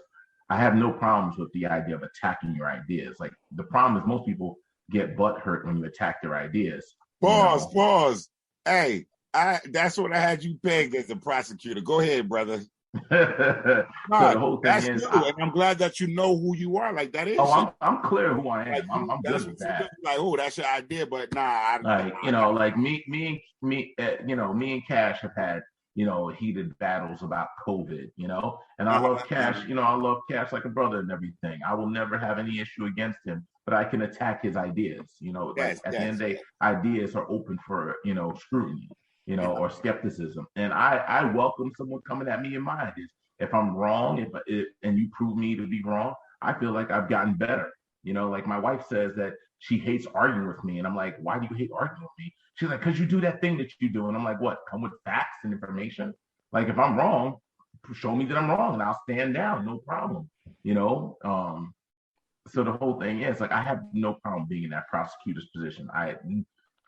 I have no problems with the idea of attacking your ideas. Like, the problem is most people get butthurt when you attack their ideas. Pause. Hey, that's what I had you pegged as a prosecutor. Go ahead, brother. The whole thing is, and I'm glad that you know who you are. Like, that is. Oh, I'm clear who I am. I'm good with that. Like, oh, that's your idea, but nah. Me and Cash have had heated battles about COVID. And I love Cash. I love Cash like a brother and everything. I will never have any issue against him, but I can attack his ideas. At the end of the day, ideas are open for scrutiny. Or skepticism. And I welcome someone coming at me in my ideas. If I'm wrong, and you prove me to be wrong, I feel like I've gotten better. Like my wife says that she hates arguing with me. And I'm like, why do you hate arguing with me? She's like, because you do that thing that you do. And I'm like, what? Come with facts and information? Like, if I'm wrong, show me that I'm wrong and I'll stand down. No problem. So the whole thing is, like, I have no problem being in that prosecutor's position. I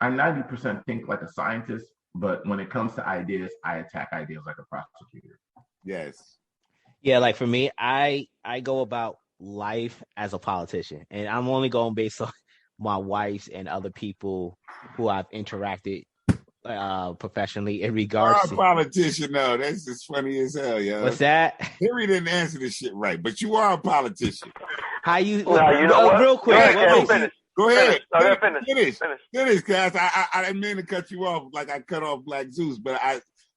90% think like a scientist. But when it comes to ideas, I attack ideas like a prosecutor. Yes. Yeah, like for me, I go about life as a politician, and I'm only going based on my wife's and other people who I've interacted professionally in regards to. You're a politician, though. That's just funny as hell, yo. What's that? Harry didn't answer this shit right, but you are a politician. How you? Real quick. Go ahead. Finish, guys. I didn't mean to cut you off like I cut off Black Zeus, but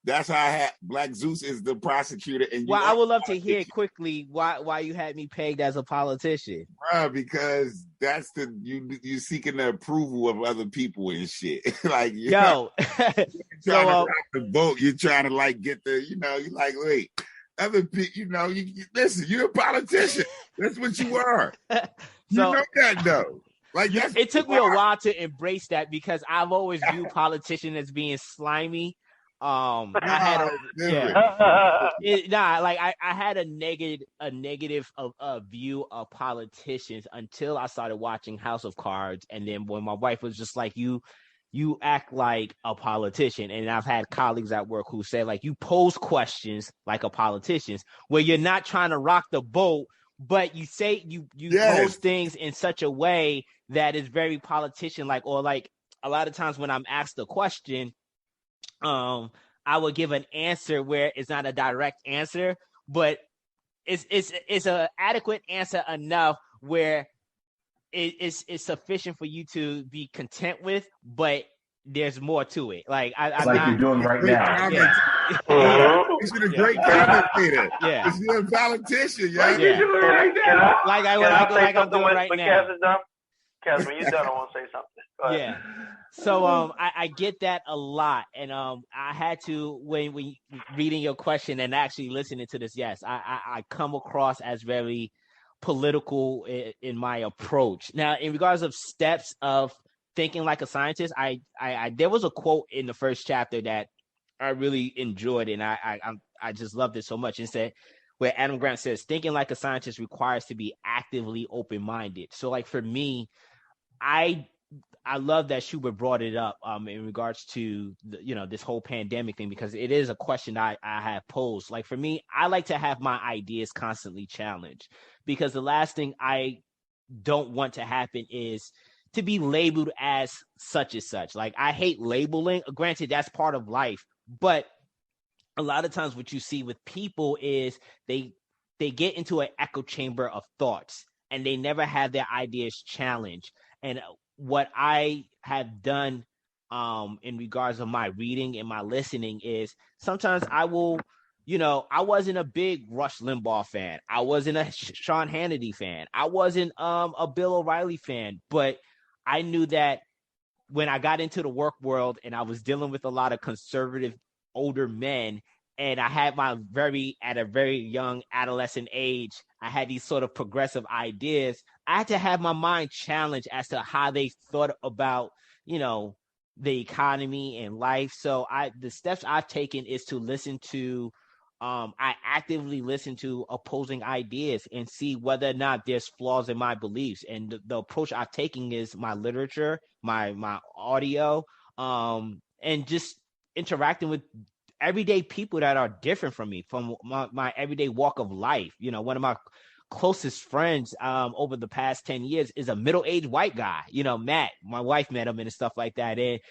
that's how I had Black Zeus is the prosecutor. And I would love to hear quickly why you had me pegged as a politician. Because that's you seeking the approval of other people and shit. Like, yo, trying to rock the boat. You're trying to like get the, you're like, wait, other people, listen, you're a politician. That's what you are. You know that though. Like, it took me a while to embrace that because I've always viewed politicians as being slimy. I had a negative view of politicians until I started watching House of Cards, and then when my wife was just like, you act like a politician, and I've had colleagues at work who say, like, you pose questions like a politician, where you're not trying to rock the boat, but you say you pose things in such a way that is very politician like, or like a lot of times when I'm asked a question, I would give an answer where it's not a direct answer, but it's a adequate answer enough where it's sufficient for you to be content with, but there's more to it. Like I'm like not, you're doing right now. Yeah. You're a great commentator. Yeah. You're a politician, Like you're doing right Can now. Like I'm doing right now. Kaz, when you're done, I want to say something. Go ahead. Yeah. So I get that a lot, and I had to when reading your question and actually listening to this. Yes, I come across as very political in my approach. Now, in regards of steps of thinking like a scientist, I there was a quote in the first chapter that I really enjoyed, and I just loved it so much. It said, where Adam Grant says, "Thinking like a scientist requires to be actively open-minded." So, like for me, I love that Schubert brought it up in regards to this whole pandemic thing, because it is a question I have posed. Like for me, I like to have my ideas constantly challenged, because the last thing I don't want to happen is to be labeled as such and such. Like I hate labeling. Granted, that's part of life, but a lot of times what you see with people is they get into an echo chamber of thoughts and they never have their ideas challenged. And what I have done in regards of my reading and my listening is sometimes I will, I wasn't a big Rush Limbaugh fan. I wasn't a Sean Hannity fan. I wasn't a Bill O'Reilly fan, but I knew that when I got into the work world and I was dealing with a lot of conservative older men, and I had at a very young adolescent age, I had these sort of progressive ideas. I had to have my mind challenged as to how they thought about, the economy and life. So the steps I've taken is to listen to, I actively listen to opposing ideas and see whether or not there's flaws in my beliefs. And the approach I've taken is my literature, my audio, and just interacting with everyday people that are different from me, from my everyday walk of life. One of my closest friends over the past 10 years is a middle-aged white guy, Matt. My wife met him and stuff like that. And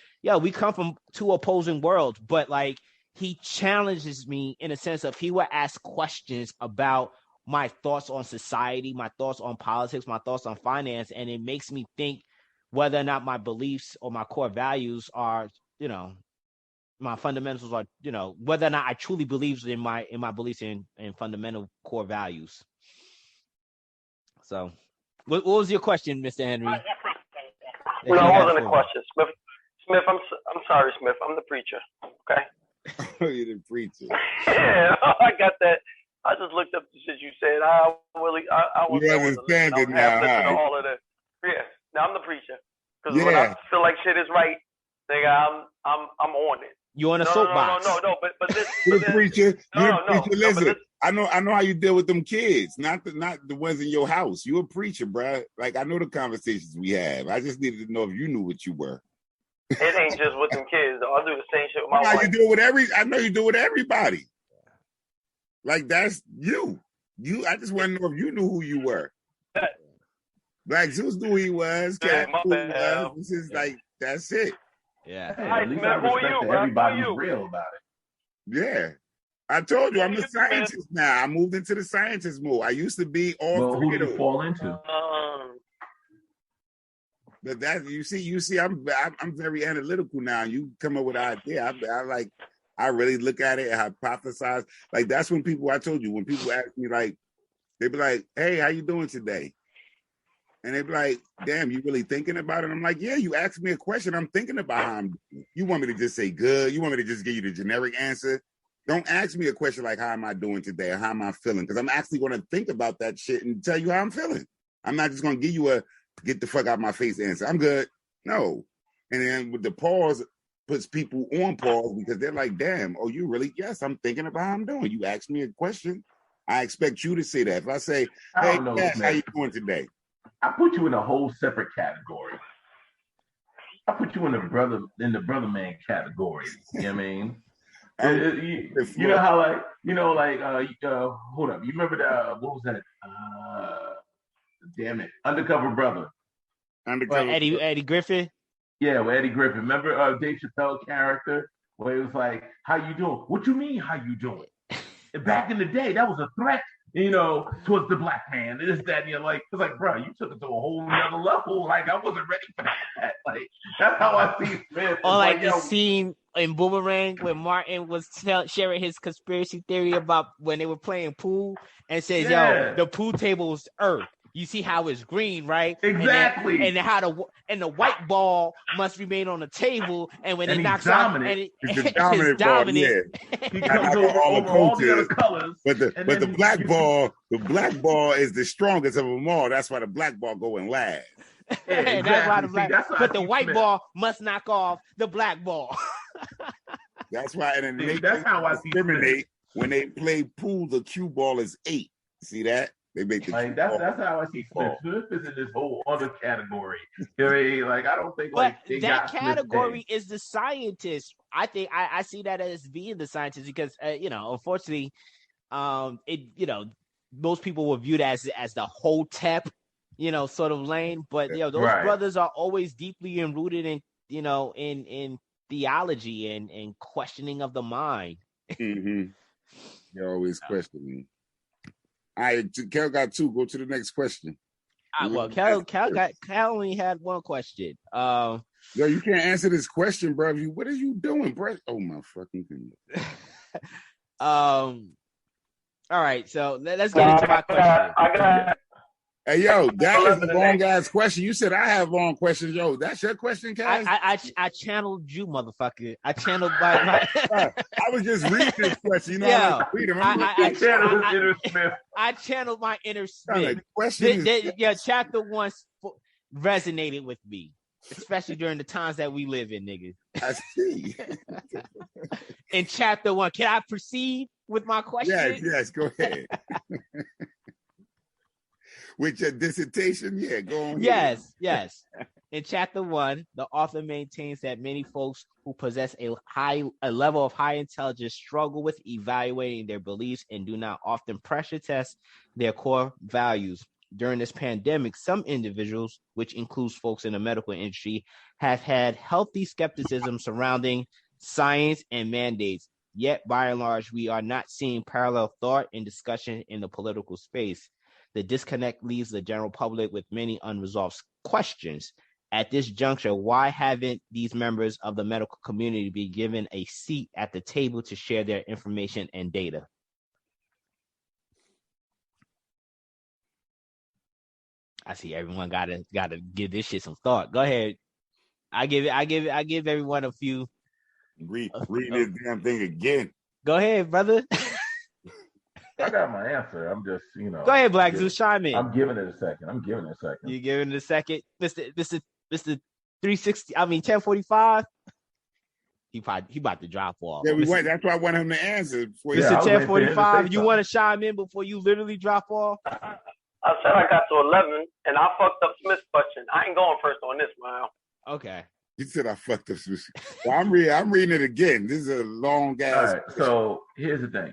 we come from two opposing worlds, but like he challenges me in a sense of he will ask questions about my thoughts on society, my thoughts on politics, my thoughts on finance, and it makes me think whether or not my beliefs or my core values are, my fundamentals are, whether or not I truly believe in my beliefs in fundamental core values. So, what was your question, Mr. Henry? No, it wasn't a question, Smith. I'm sorry, Smith. I'm the preacher. Okay. You're the preacher. Yeah, I got that. I just looked up the shit you said. I was. You understand it now, huh? All of that. Yeah. Now I'm the preacher. Because when I feel like shit is right, nigga, I'm on it. You on a soapbox? No. But this. You're the preacher. No. Listen, I know how you deal with them kids, not the ones in your house. You a preacher, bruh. Like I know the conversations we have. I just needed to know if you knew what you were. It ain't just with them kids, though. I do the same shit with my wife. You do it with I know you do it with everybody. Like that's you. I just want to know if you knew who you were. Black Zeus knew who he was. Cat knew who he was. This is like that's it. Yeah. Hey, at least I respect that everybody's real about it. Yeah. I told you I'm a scientist now. I moved into the scientist mode. I used to be all who did you fall into? But that you see, I'm very analytical now. You come up with an idea. I really look at it and hypothesize. Like that's when I told you, when people ask me, like, they be like, "Hey, how you doing today?" And they be like, "Damn, you really thinking about it?" I'm like, "Yeah, you asked me a question. I'm thinking about how I'm doing. You want me to just say good? You want me to just give you the generic answer? Don't ask me a question like, how am I doing today? Or how am I feeling? Because I'm actually going to think about that shit and tell you how I'm feeling. I'm not just going to give you a get the fuck out my face answer. I'm good. No. And then with the pause puts people on pause because they're like, damn, oh, you really? Yes, I'm thinking about how I'm doing. You asked me a question. I expect you to say that. If I say, hey, Cass, how you doing today? I put you in a whole separate category. I put you in the brother man category. You know what I mean? You know how like hold up. You remember what was that? Damn it, Undercover Brother. Undercover. Eddie Griffin. Yeah, with Eddie Griffin. Remember Dave Chappelle character where it was like, "How you doing? What you mean? How you doing?" Back in the day, that was a threat, towards the black man. This, that, and you're like, it's like, bro, you took it to a whole nother level. Like, I wasn't ready for that. Like, that's how I see Smith. Or like the scene in Boomerang when Martin was sharing his conspiracy theory about when they were playing pool and says, "Yo, the pool table is Earth. You see how it's green, right? Exactly. And the white ball must remain on the table, and when it knocks out, and it's dominant. Yeah. He comes over all the other colors. But the black ball is the strongest of them all. That's why the black ball going last. Yeah, exactly. That's why the white ball must knock off the black ball. That's why, and then that's how I discriminate when they play pool. The cue ball is 8. See that? They make the that's how I see Smith. Smith is in this whole other category. Like, I don't think but that category is the scientist. I think I see that as being the scientist because unfortunately, most people will view that as the Hotep, sort of lane. But those brothers are always deeply rooted in in theology and questioning of the mind. Mm-hmm. You're always questioning. All right, Kel got 2. Go to the next question. Well, Kel only had one question. Yo, you can't answer this question, bro. What are you doing, bro? Oh my fucking goodness. All right, so let's get into my question. Hey, yo, that is a long ass question. You said I have long questions. Yo, that's your question, Cass? I channeled you, motherfucker. I channeled my I was just reading this question. You know, I read them. I channeled my inner Smith. Chapter 1 resonated with me, especially during the times that we live in, nigga. I see. In chapter 1, can I proceed with my question? Yes, go ahead. With your dissertation, go on. Yes. In chapter 1, the author maintains that many folks who possess a level of high intelligence struggle with evaluating their beliefs and do not often pressure test their core values. During this pandemic, some individuals, which includes folks in the medical industry, have had healthy skepticism surrounding science and mandates. Yet, by and large, we are not seeing parallel thought and discussion in the political space. The disconnect leaves the general public with many unresolved questions. At this juncture, why haven't these members of the medical community been given a seat at the table to share their information and data? I see everyone gotta give this shit some thought. Go ahead. I give everyone a few. Read this damn thing again. Go ahead, brother. I got my answer. I'm just, Go ahead, Black Zeus, chime in. I'm giving it a second. You giving it a second, Mr. 360. I mean 1045. He about to drop off. Yeah, that's why I want him to answer. Mr. 1045, you want to chime in before you literally drop off? I said I got to 11, and I fucked up Smith's question. I ain't going first on this, man. Okay. You said I fucked up Smith. Well, I'm reading it again. This is a long ass. All right. So here's the thing.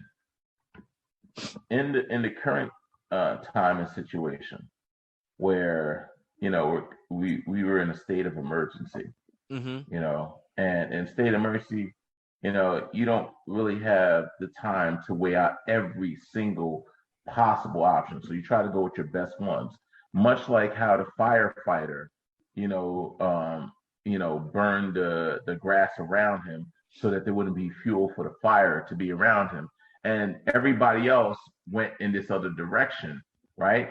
In the current time and situation where we were in a state of emergency, and in state of emergency, you don't really have the time to weigh out every single possible option. So you try to go with your best ones, much like how the firefighter, burned the grass around him so that there wouldn't be fuel for the fire to be around him. And everybody else went in this other direction, right?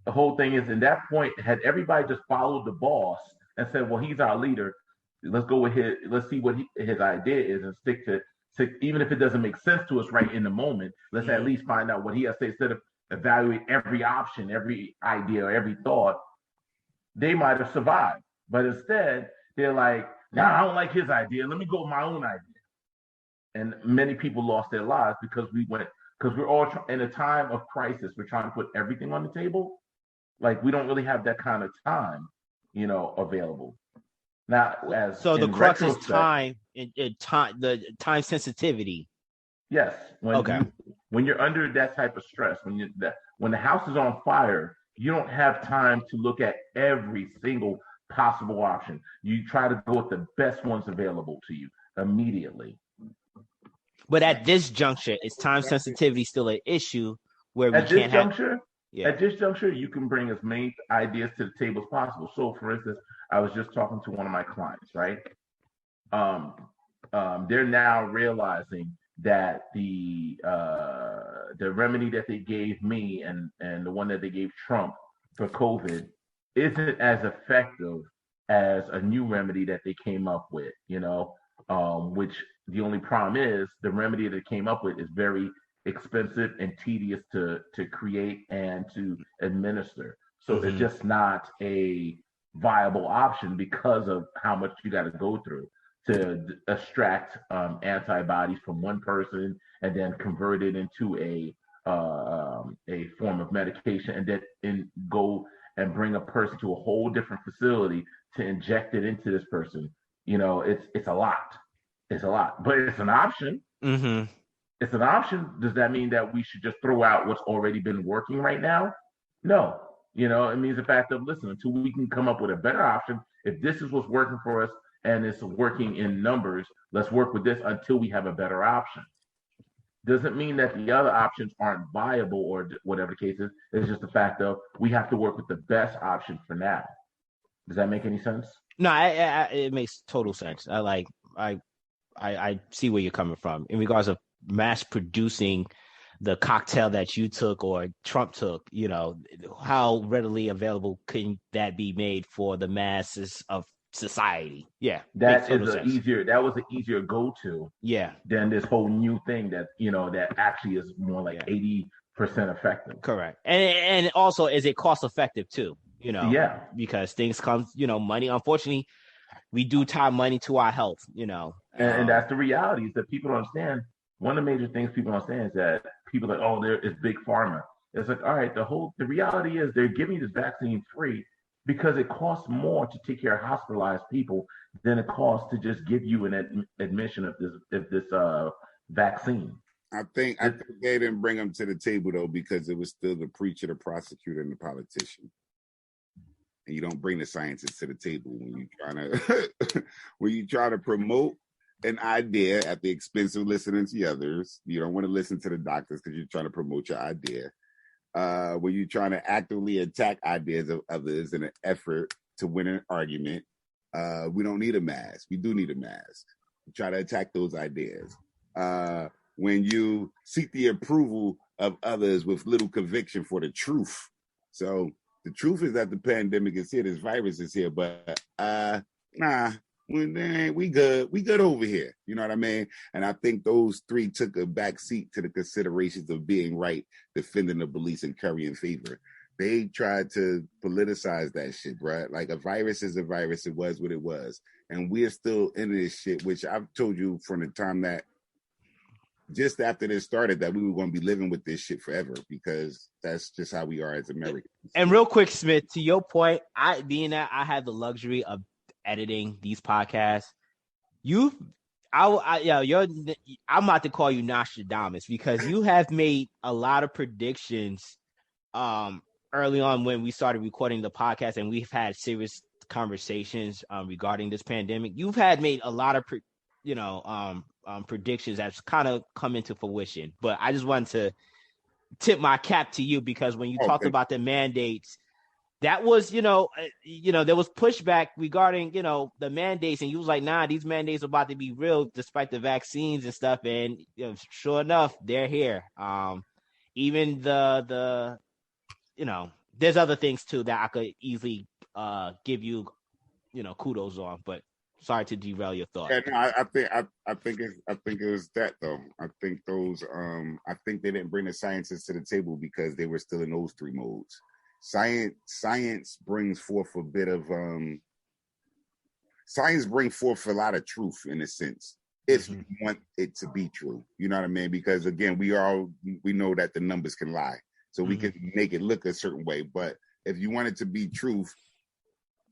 The whole thing is, in that point, had everybody just followed the boss and said, well, he's our leader, let's go with let's see what his idea is and stick to, even if it doesn't make sense to us right in the moment, let's at least find out what he has to say instead of evaluate every option, every idea, or every thought. They might have survived. But instead, they're like, nah, I don't like his idea. Let me go with my own idea. And many people lost their lives because we're all in a time of crisis. We're trying to put everything on the table. Like, we don't really have that kind of time, available. Now, as So the in crux is retrospect, the time sensitivity. yes, Okay. when you're under that type of stress, when the house is on fire, you don't have time to look at every single possible option. You try to go with the best ones available to you immediately. But at this juncture, is time sensitivity still an issue where we At this can't have? juncture, Yeah. at this juncture, you can bring as many ideas to the table as possible. So, for instance, I was just talking to one of my clients, right? Um, they're now realizing that the remedy that they gave me and the one that they gave Trump for COVID isn't as effective as a new remedy that they came up with. Which the only problem is the remedy that they came up with is very expensive and tedious to create and to administer. So it's just not a viable option because of how much you got to go through to extract antibodies from one person and then convert it into a form of medication and then go and bring a person to a whole different facility to inject it into this person. It's a lot. It's a lot, but it's an option. Mm-hmm. It's an option. Does that mean that we should just throw out what's already been working right now? No. It means the fact of, listen, until we can come up with a better option, if this is what's working for us and it's working in numbers, let's work with this until we have a better option. Doesn't mean that the other options aren't viable or whatever the case is. It's just the fact of we have to work with the best option for now. Does that make any sense? No, it makes total sense. I see where you're coming from in regards of mass producing the cocktail that you took or Trump took. How readily available can that be made for the masses of society? Yeah, that was an easier go-to. Yeah, than this whole new thing that that actually is more like 80% effective. Correct, and also is it cost effective too? Yeah, because things come, money. Unfortunately, we do tie money to our health. And that's the reality is that people don't understand. One of the major things people don't understand is that people are like, oh, there is big pharma. It's like, all right, the reality is they're giving you this vaccine free because it costs more to take care of hospitalized people than it costs to just give you an admission of this vaccine. I think they didn't bring them to the table though because it was still the preacher, the prosecutor, and the politician. And you don't bring the scientists to the table when you try to promote an idea at the expense of listening to others. You don't want to listen to the doctors because you're trying to promote your idea. When you're trying to actively attack ideas of others in an effort to win an argument, we don't need a mask. We do need a mask. We try to attack those ideas. When you seek the approval of others with little conviction for the truth. So the truth is that the pandemic is here, this virus is here, but we good. We good over here. You know what I mean? And I think those three took a back seat to the considerations of being right, defending the beliefs, and currying favor. They tried to politicize that shit, bro. Like a virus is a virus. It was what it was. And we're still in this shit, which I've told you from the time that just after this started that we were going to be living with this shit forever because that's just how we are as Americans. And real quick, Smith, to your point, I had the luxury of editing these podcasts. I'm about to call you Nostradamus because you have made a lot of predictions early on when we started recording the podcast and we've had serious conversations regarding this pandemic. You've had made a lot of predictions that's kind of come into fruition, but I just wanted to tip my cap to you because when you talked about the mandates, that was, there was pushback regarding, the mandates, and you was like, nah, these mandates are about to be real despite the vaccines and stuff. And sure enough, they're here. Even the there's other things too that I could easily give you, kudos on, but sorry to derail your thought. Yeah, no, I think it was that though. I think they didn't bring the scientists to the table because they were still in those three modes. Science brings forth a bit of science brings forth a lot of truth in a sense. If you want it to be true, you know what I mean? Because again, we know that the numbers can lie, so we can make it look a certain way. But if you want it to be truth,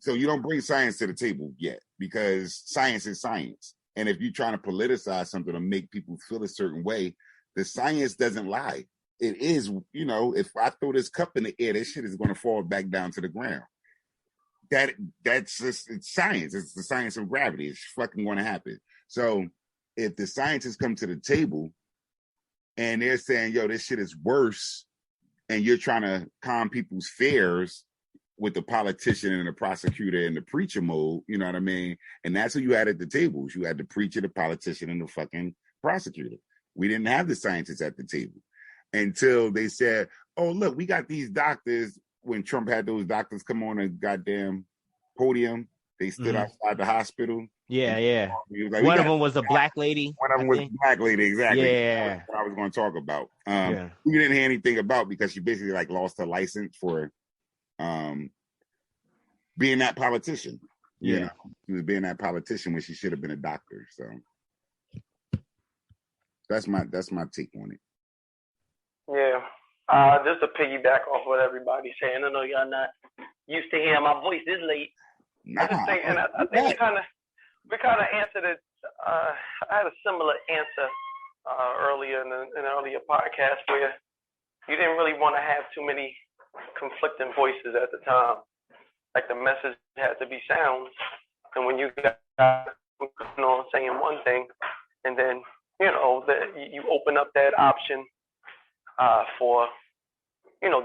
So you don't bring science to the table yet, because science is science. And if you're trying to politicize something to make people feel a certain way, the science doesn't lie. It is, if I throw this cup in the air, this shit is going to fall back down to the ground. That's just, it's science. It's the science of gravity. It's fucking going to happen. So if the scientists come to the table and they're saying, yo, this shit is worse, and you're trying to calm people's fears with the politician and the prosecutor and the preacher mode, you know what I mean? And that's who you had at the tables. You had the preacher, the politician, and the fucking prosecutor. We didn't have the scientists at the table until they said, oh, look, we got these doctors. When Trump had those doctors come on a goddamn podium, they stood outside the hospital. Yeah. Like, one of them was a black lady. One of them was a black lady, exactly. Yeah. That's what I was going to talk about. We didn't hear anything about, because she basically like lost her license for being that politician. You know, she was being that politician when she should have been a doctor. So that's my take on it. Yeah. Just to piggyback off what everybody's saying, I know y'all not used to hearing my voice this late. I just think, and I think we kind of answered it. I had a similar answer earlier in an earlier podcast, where you didn't really want to have too many conflicting voices at the time. Like, the message had to be sound, and when you got saying one thing, and then you open up that option for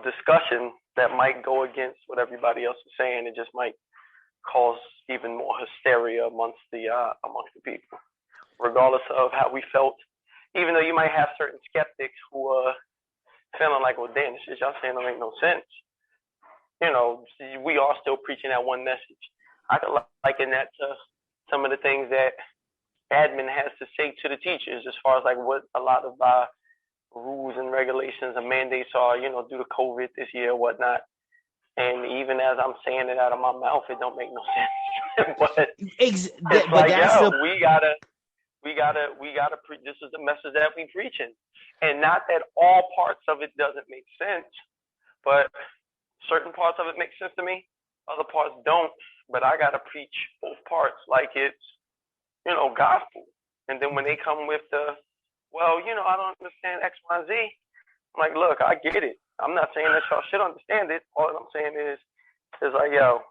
discussion that might go against what everybody else is saying. It just might cause even more hysteria amongst the people, regardless of how we felt. Even though you might have certain skeptics who are feeling like, well, damn, this shit y'all saying don't make no sense. We are still preaching that one message. I could liken that to some of the things that admin has to say to the teachers, as far as like what a lot of rules and regulations and mandates are, due to COVID this year or whatnot. And even as I'm saying it out of my mouth, it don't make no sense. But it's like, we gotta preach. This is the message that we preaching, and not that all parts of it doesn't make sense, but certain parts of it make sense to me. Other parts don't. But I gotta preach both parts like it's, gospel. And then when they come with the, well, I don't understand X, Y, Z. I'm like, look, I get it. I'm not saying that y'all should understand it. All I'm saying is like, yo,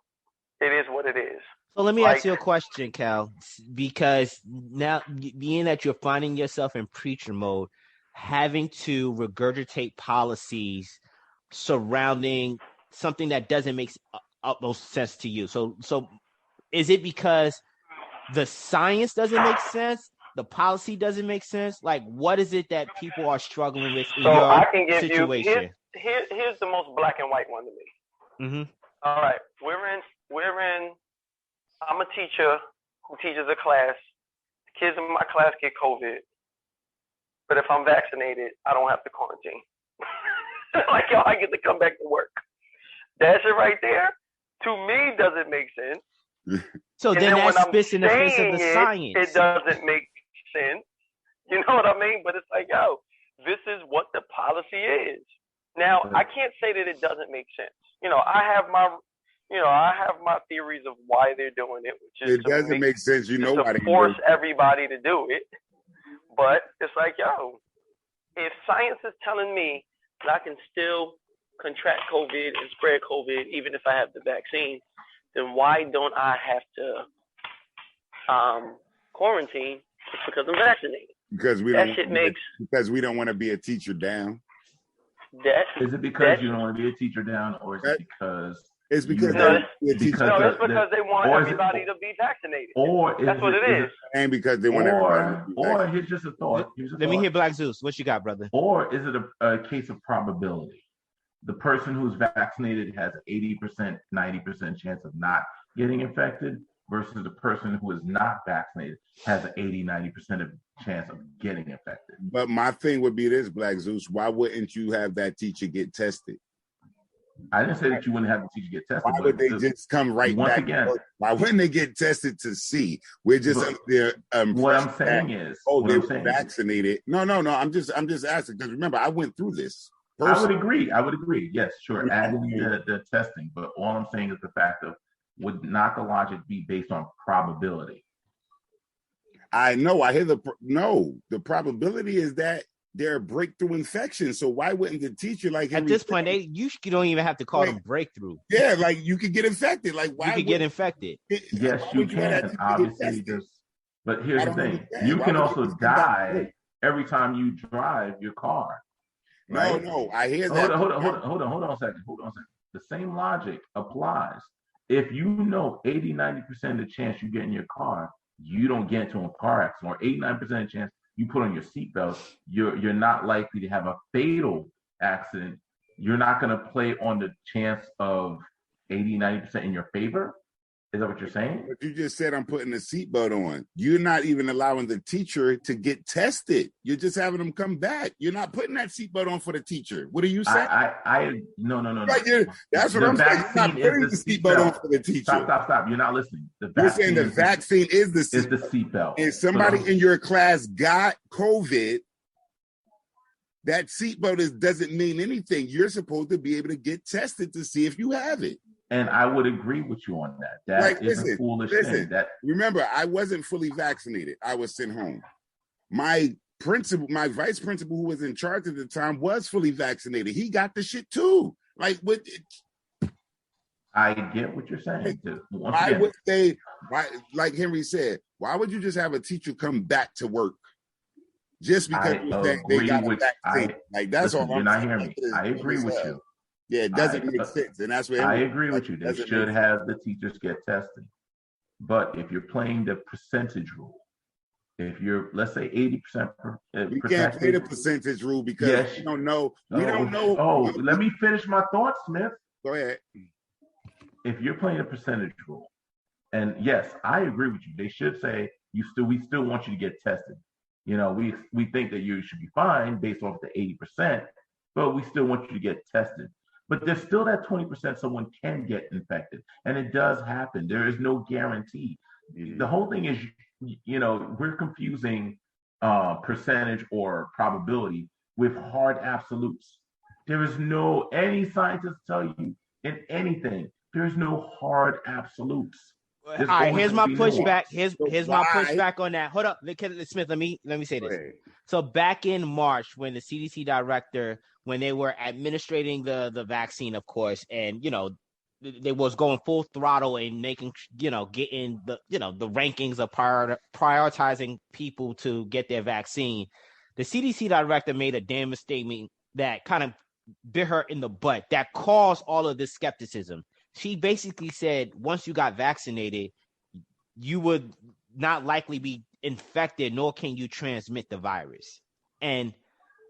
it is what it is. So let me ask you a question, Cal, because now, being that you're finding yourself in preacher mode, having to regurgitate policies surrounding something that doesn't make utmost sense to you. So is it because the science doesn't make sense? The policy doesn't make sense? Like, what is it that people are struggling with in your situation? Here's the most black and white one to me. Mm-hmm. All right, I'm a teacher who teaches a class. The kids in my class get COVID, but if I'm vaccinated, I don't have to quarantine. Like, yo, I get to come back to work. That shit right there, to me, doesn't make sense. So then that spits in the face of the science. It doesn't make sense. You know what I mean? But it's like, yo, this is what the policy is. Now, I can't say that it doesn't make sense. I have my theories of why they're doing it, which is it doesn't make sense. Why they force everybody to do it. But it's like, yo, if science is telling me that I can still contract COVID and spread COVID even if I have the vaccine, then why don't I have to quarantine just because I'm vaccinated? Because we don't want to be a teacher down. Is it because you don't want to be a teacher down, or is it because it's because it's because they want everybody to be vaccinated. Or that's what it is. And because they want everybody to be vaccinated. Or here's just a thought. Let me hear Black Zeus. What you got, brother? Or is it a case of probability? The person who's vaccinated has 80%, 90% chance of not getting infected, versus the person who is not vaccinated has an 80, 90% of chance of getting infected. But my thing would be this, Black Zeus, why wouldn't you have that teacher get tested? I didn't say that you wouldn't have the teacher get tested. Why would they just come right once back? Again, why wouldn't they get tested to see? We're just up there. What I'm saying is, they were vaccinated. No. I'm just asking, because remember, I went through this. I would agree. Yes, sure. Adding the testing, but all I'm saying is the fact of would not the logic be based on probability? I know. I hear the probability is that they're breakthrough infections. So why wouldn't the teacher at this point you don't even have to call them breakthrough? Yeah, like you could get infected. Like why you could get infected? Yes, you can. Obviously, but here's the thing: you can also die every time you drive your car. Right? No, I hear that. Hold on a second. The same logic applies. If you know 80-90% of the chance you get in your car, you don't get into a car accident, or 89% of the chance you put on your seatbelt, you're not likely to have a fatal accident. You're not going to play on the chance of 80-90% in your favor. Is that what you're saying? But you just said I'm putting the seatbelt on. You're not even allowing the teacher to get tested. You're just having them come back. You're not putting that seatbelt on for the teacher. What are you saying? No. Like that's what I'm saying. You're not putting the seatbelt on for the teacher. Stop. You're not listening. You're saying the vaccine is the seatbelt. If somebody in your class got COVID, that seatbelt doesn't mean anything. You're supposed to be able to get tested to see if you have it. And I would agree with you on that. That is a foolish thing. Remember, I wasn't fully vaccinated. I was sent home. My vice principal, who was in charge at the time, was fully vaccinated. He got the shit too. Like what? I get what you're saying. Why would they? Why, like Henry said, why would you just have a teacher come back to work just because they got a vaccine? Like that's all. You're not hearing me. I agree with you. Yeah, it doesn't make sense, and that's where I agree with you. They should have the teachers get tested, but if you're playing the percentage rule, if you're, let's say, 80%, we can't play the percentage rule because we don't know. We don't know. Oh, let me finish my thought, Smith. Go ahead. If you're playing a percentage rule, and yes, I agree with you. They should say we still want you to get tested. You know, we think that you should be fine based off the 80%, but we still want you to get tested. But there's still that 20% someone can get infected. And it does happen. There is no guarantee. The whole thing is, we're confusing percentage or probability with hard absolutes. There is any scientist tell you in anything, there's no hard absolutes. All right, here's my pushback. Here's my pushback on that. Hold up, Smith. Let me say this. So back in March, when the CDC director, when they were administrating the vaccine, of course, and they was going full throttle and making getting the the rankings of prioritizing people to get their vaccine. The CDC director made a damn statement that kind of bit her in the butt. That caused all of this skepticism. She basically said once you got vaccinated, you would not likely be infected, nor can you transmit the virus. And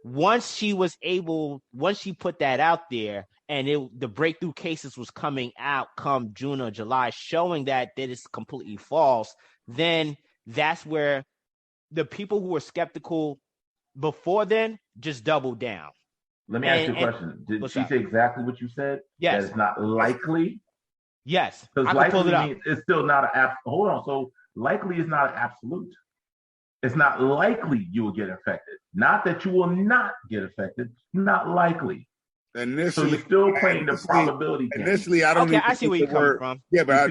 once she put that out there, and the breakthrough cases was coming out come June or July, showing that is completely false, then that's where the people who were skeptical before then just doubled down. Let me ask you a question. Did she say exactly what you said? Yes. That it's not likely? Yes. Because likely means it's still not an hold on. So likely is not an absolute. It's not likely you will get infected. Not that you will not get affected. Not likely. So you're still playing the probability game. Initially, I don't. Okay, I see where you're coming from. Yeah, but I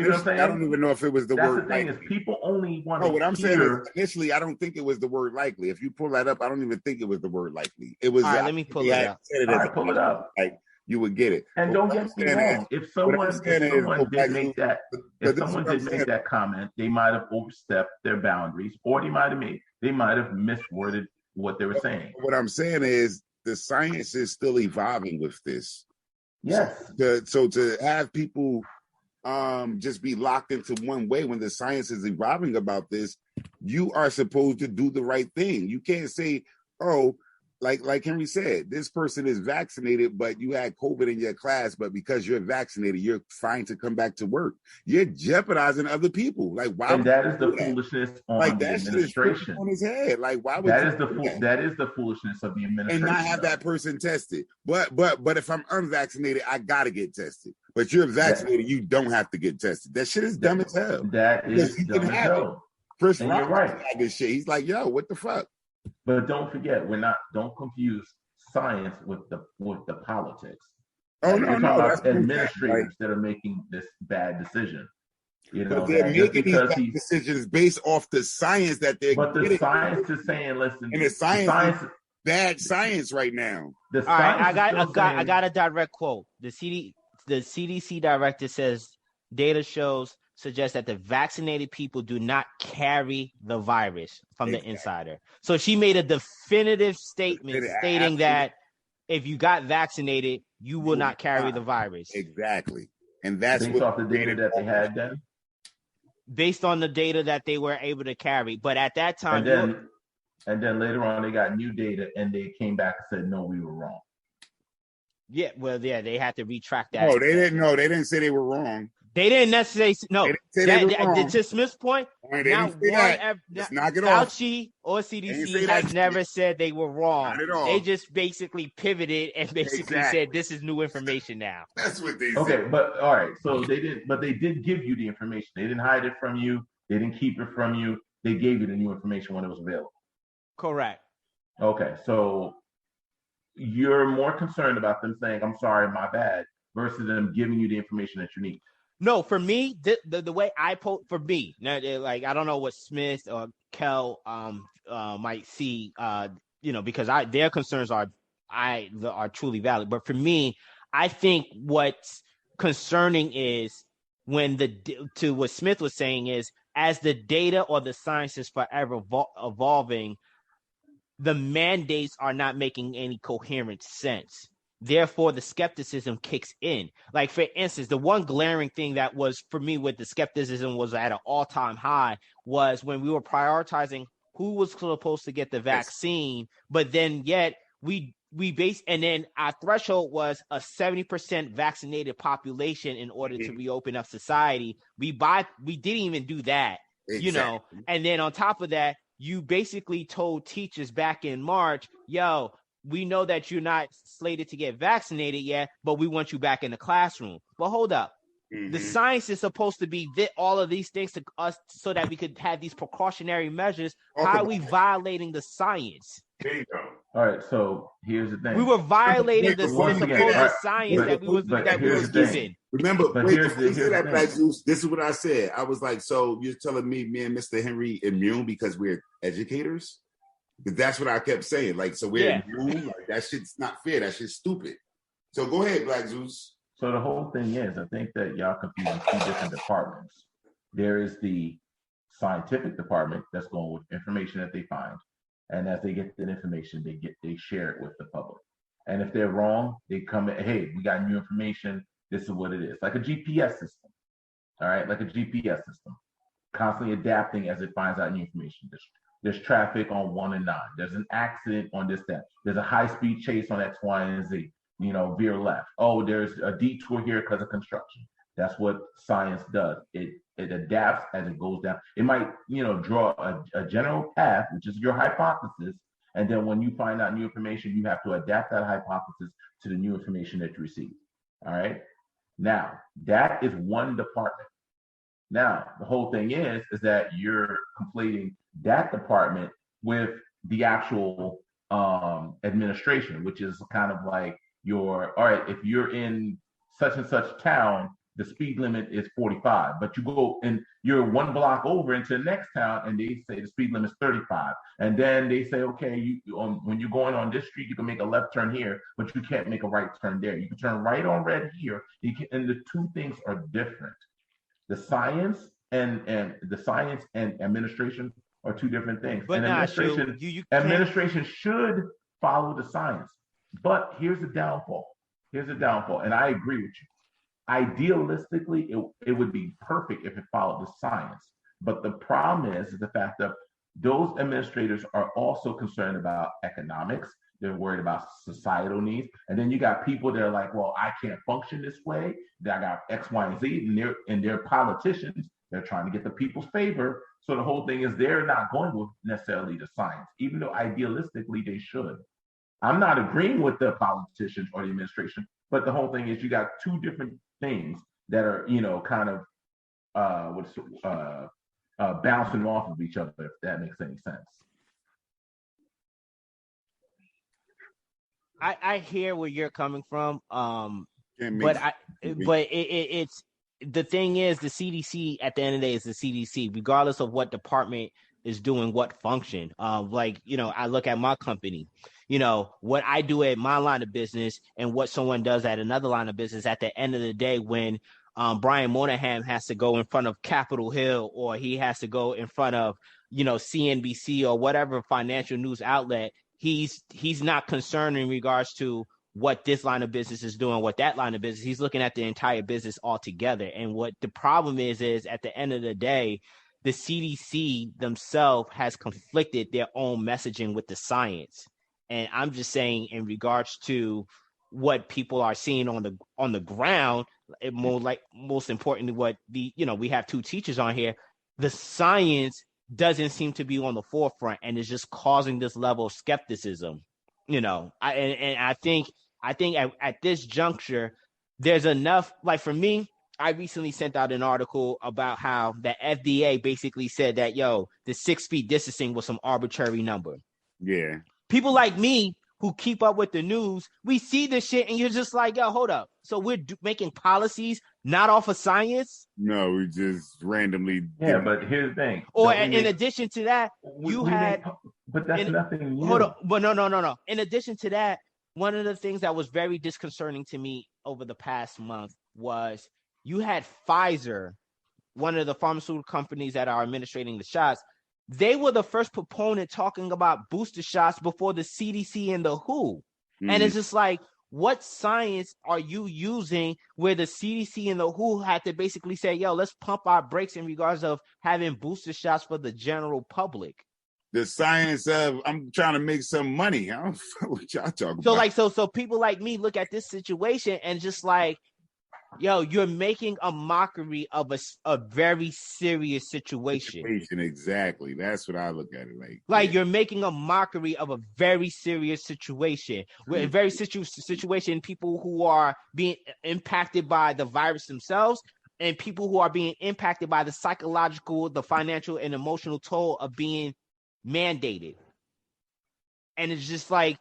don't even know if it was the word. That's the thing is people only want to. No, what I'm saying is initially, I don't think it was the word likely. If you pull that up, I don't even think it was the word likely. It was. All right, let me pull it up. All right, pull it up. Like you would get it. And don't get me wrong. If someone did make that comment, they might have overstepped their boundaries, or they might have misworded what they were saying. What I'm saying is the science is still evolving with this. Yes. So to have people just be locked into one way when the science is evolving about this, you are supposed to do the right thing. You can't say, oh, like Henry said, this person is vaccinated, but you had COVID in your class, but because you're vaccinated, you're fine to come back to work. You're jeopardizing other people. Like, why? And that is the foolishness on the administration. On his head. Like, why would that is the foolishness of the administration, and not have that person tested. But if I'm unvaccinated, I gotta get tested. But you're vaccinated, you don't have to get tested. That shit is dumb as hell. That is dumb as hell. Chris Rock had this shit. He's like, yo, what the fuck? But don't forget, don't confuse science with the politics. Oh, we're no. About administrators that are making this bad decision. You But know, they're that just making these because he, decisions based off the science that they're but the getting. science is saying, listen, And the science is bad science right now. the All right, science is still saying, I got a direct quote. The CDC director says data shows suggest that the vaccinated people do not carry the virus from the insider. So she made a definitive statement stating that if you got vaccinated, you will not carry the virus. Exactly. And that's based off the data that they had then. Based on the data that they were able to carry. But at that time, and then later on, they got new data and they came back and said, no, we were wrong. Yeah, well, yeah, they had to retract that. No, they didn't. No, they didn't say they were wrong. They didn't necessarily. No, to Smith's point, not one. Let's knock it off. Fauci or CDC has never said they were wrong. Not at all. They just basically pivoted and basically said this is new information now. That's what they said. Okay, but all right. So they didn't, but they did give you the information. They didn't hide it from you. They didn't keep it from you. They gave you the new information when it was available. Correct. Okay, so you're more concerned about them saying, I'm sorry, my bad, versus them giving you the information that you need. No, for me, the way I for me, like I don't know what Smith or Kel might see, because their concerns are truly valid. But for me, I think what's concerning is when to what Smith was saying is as the data or the science is forever evolving, the mandates are not making any coherent sense. Therefore, the skepticism kicks in. Like, for instance, the one glaring thing that was, for me, with the skepticism was at an all-time high was when we were prioritizing who was supposed to get the vaccine, but then yet and then our threshold was a 70% vaccinated population in order to reopen up society. We didn't even do that, and then on top of that, you basically told teachers back in March, we know that you're not slated to get vaccinated yet, but we want you back in the classroom. But hold up. The science is supposed to be all of these things to us so that we could have these precautionary measures. How are we violating the science? There you go. All right, so here's the thing. We were violating the supposed science that we was given. Remember, Black Zeus, this is what I said. I was like, so you're telling me and Mr. Henry immune because we're educators? Because that's what I kept saying. Like, so we're immune? Like, that shit's not fair. That shit's stupid. So go ahead, Black Zeus. So the whole thing is, I think that y'all confusing two different departments. There is the scientific department that's going with information that they find. And as they get that information, they share it with the public. And if they're wrong, they come in, hey, we got new information. This is what it is. Like a GPS system. All right, like a GPS system. Constantly adapting as it finds out new information. There's traffic on 1 and 9. There's an accident on this, that. There's a high-speed chase on X, Y, and Z. Veer left. Oh, there's a detour here because of construction. That's what science does. It adapts as it goes down. It might, draw a general path, which is your hypothesis. And then when you find out new information, you have to adapt that hypothesis to the new information that you receive. All right. Now, that is one department. Now, the whole thing is that you're conflating that department with the actual administration, which is kind of like all right, if you're in such and such town, the speed limit is 45, but you go and you're one block over into the next town and they say the speed limit is 35. And then they say, okay, when you're going on this street, you can make a left turn here, but you can't make a right turn there. You can turn right on red here. And the two things are different. The science and administration are two different things. But and administration should follow the science. But here's the downfall. And I agree with you. Idealistically, it would be perfect if it followed the science. But the problem is the fact that those administrators are also concerned about economics. They're worried about societal needs. And then you got people that are like, well, I can't function this way. I got X, Y, and Z. And they're politicians. They're trying to get the people's favor. So the whole thing is they're not going with necessarily the science, even though idealistically they should. I'm not agreeing with the politicians or the administration, but the whole thing is you got two different things that are, kind of bouncing off of each other, if that makes any sense. I hear where you're coming from, but it's the thing is, the CDC at the end of the day is the CDC, regardless of what department is doing what function. Like, I look at my company, what I do at my line of business and what someone does at another line of business. At the end of the day, when Brian Moynihan has to go in front of Capitol Hill, or he has to go in front of, CNBC or whatever financial news outlet, he's not concerned in regards to what this line of business is doing, what that line of business. He's looking at the entire business altogether. And what the problem is at the end of the day, the CDC themselves has conflicted their own messaging with the science. And I'm just saying, in regards to what people are seeing on the ground, most importantly, what we have two teachers on here, the science doesn't seem to be on the forefront, and it's just causing this level of skepticism. I think at this juncture, there's enough. Like, for me, I recently sent out an article about how the FDA basically said that, the 6 feet distancing was some arbitrary number. Yeah. People like me who keep up with the news, we see this shit and you're just like, hold up. So we're making policies not off of science? No, we just randomly. Yeah, but here's the thing. Or in addition to that, but that's nothing new. Hold on. But no. In addition to that, one of the things that was very disconcerting to me over the past month was you had Pfizer, one of the pharmaceutical companies that are administrating the shots. They were the first proponent talking about booster shots before the CDC and the WHO. And it's just like, what science are you using where the CDC and the WHO had to basically say, let's pump our brakes in regards of having booster shots for the general public? The science of, I'm trying to make some money. I don't know what y'all talking about. So people like me look at this situation and just like, you're making a mockery of a very serious situation. Exactly. That's what I look at it like. Like, you're making a mockery of a very serious situation. We're a very situation, people who are being impacted by the virus themselves, and people who are being impacted by the psychological, the financial, and emotional toll of being mandated. And it's just like,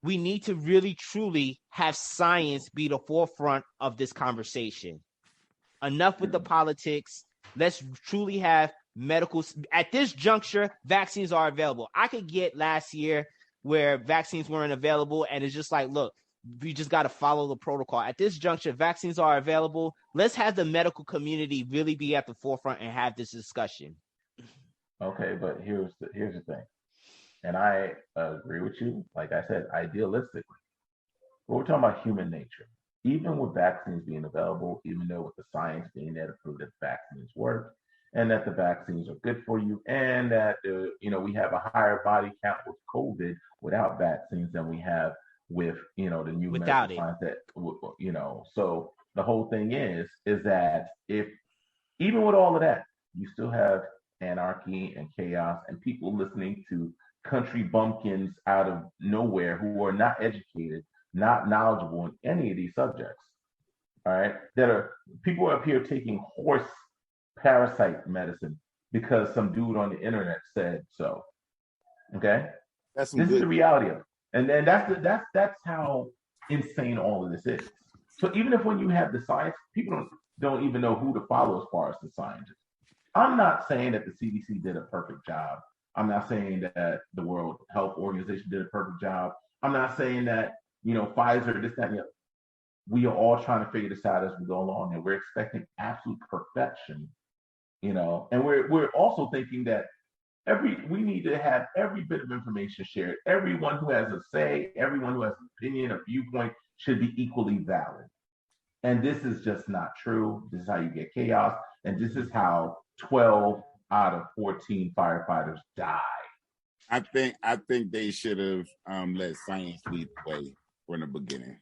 we need to really, truly have science be the forefront of this conversation. Enough with the politics. Let's truly have medical. At this juncture, vaccines are available. I could get last year where vaccines weren't available, and it's just like, look, we just got to follow the protocol. At this juncture, vaccines are available. Let's have the medical community really be at the forefront and have this discussion. Okay, but here's the thing. And I agree with you. Like I said, idealistically, but we're talking about human nature. Even with vaccines being available, even though with the science being there to prove that vaccines work and that the vaccines are good for you, and that we have a higher body count with COVID without vaccines than we have with the new without medical science that So the whole thing is that if even with all of that, you still have anarchy and chaos and people listening to country bumpkins out of nowhere who are not educated, not knowledgeable in any of these subjects. All right, that are people up here taking horse parasite medicine because some dude on the internet said so. Okay, this is the reality of it, and then that's how insane all of this is. So even if when you have the science, people don't even know who to follow as far as the scientists. I'm not saying that the CDC did a perfect job. I'm not saying that the World Health Organization did a perfect job. I'm not saying that, Pfizer, this, that, and the other. We are all trying to figure this out as we go along, and we're expecting absolute perfection, and we're also thinking that we need to have every bit of information shared. Everyone who has a say, everyone who has an opinion, a viewpoint should be equally valid. And this is just not true. This is how you get chaos, and this is how 12 out of 14 firefighters die. I think they should have let science lead the way from the beginning.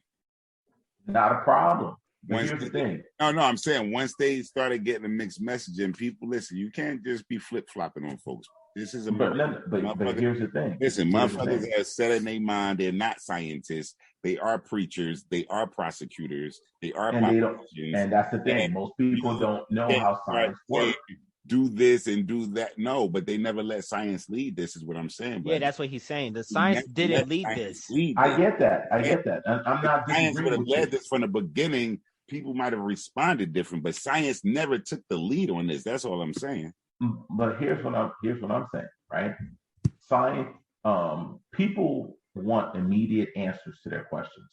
Not a problem. Here's the thing. No, I'm saying once they started getting a mixed message and people listen, you can't just be flip-flopping on folks. This is America. But here's the thing. Listen, motherfuckers have set in their mind they're not scientists. They are preachers. They are prosecutors. They are politicians. And that's the thing. Most people don't know how science works. Do this and do that. No, but they never let science lead. This is what I'm saying. Yeah, that's what he's saying. The science didn't lead this. I get that. I'm not science would have led this from the beginning. people might have responded different, but science never took the lead on this. That's all I'm saying. But here's what I'm saying, right? Science, people want immediate answers to their questions,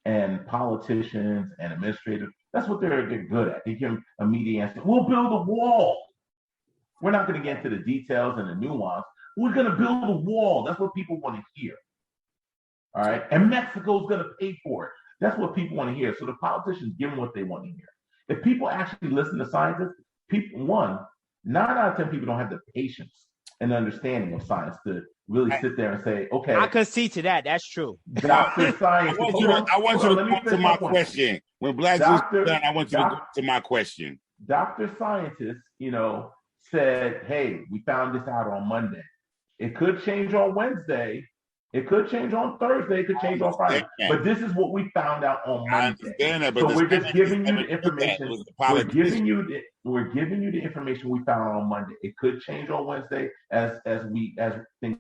and politicians and administrators, that's what they're good at. They give immediate answers. We'll build a wall. We're not going to get into the details and the nuance. We're going to build a wall. That's what people want to hear. All right. And Mexico's going to pay for it. That's what people want to hear. So the politicians give them what they want to hear. If people actually listen to scientists, 9 out of 10 people don't have the patience and understanding of science to really sit there and say, okay. I concede to that. That's true. Dr. Science. I want you to go to my question. When Black Zeus is done, I want you to go to my question. Dr. Scientist, said, hey, we found this out on Monday. It could change on Wednesday. It could change on Thursday. It could change on Friday. But this is what we found out on Monday. I understand that, but so we're just giving you the information. We're giving you the information we found on Monday. It could change on Wednesday as things.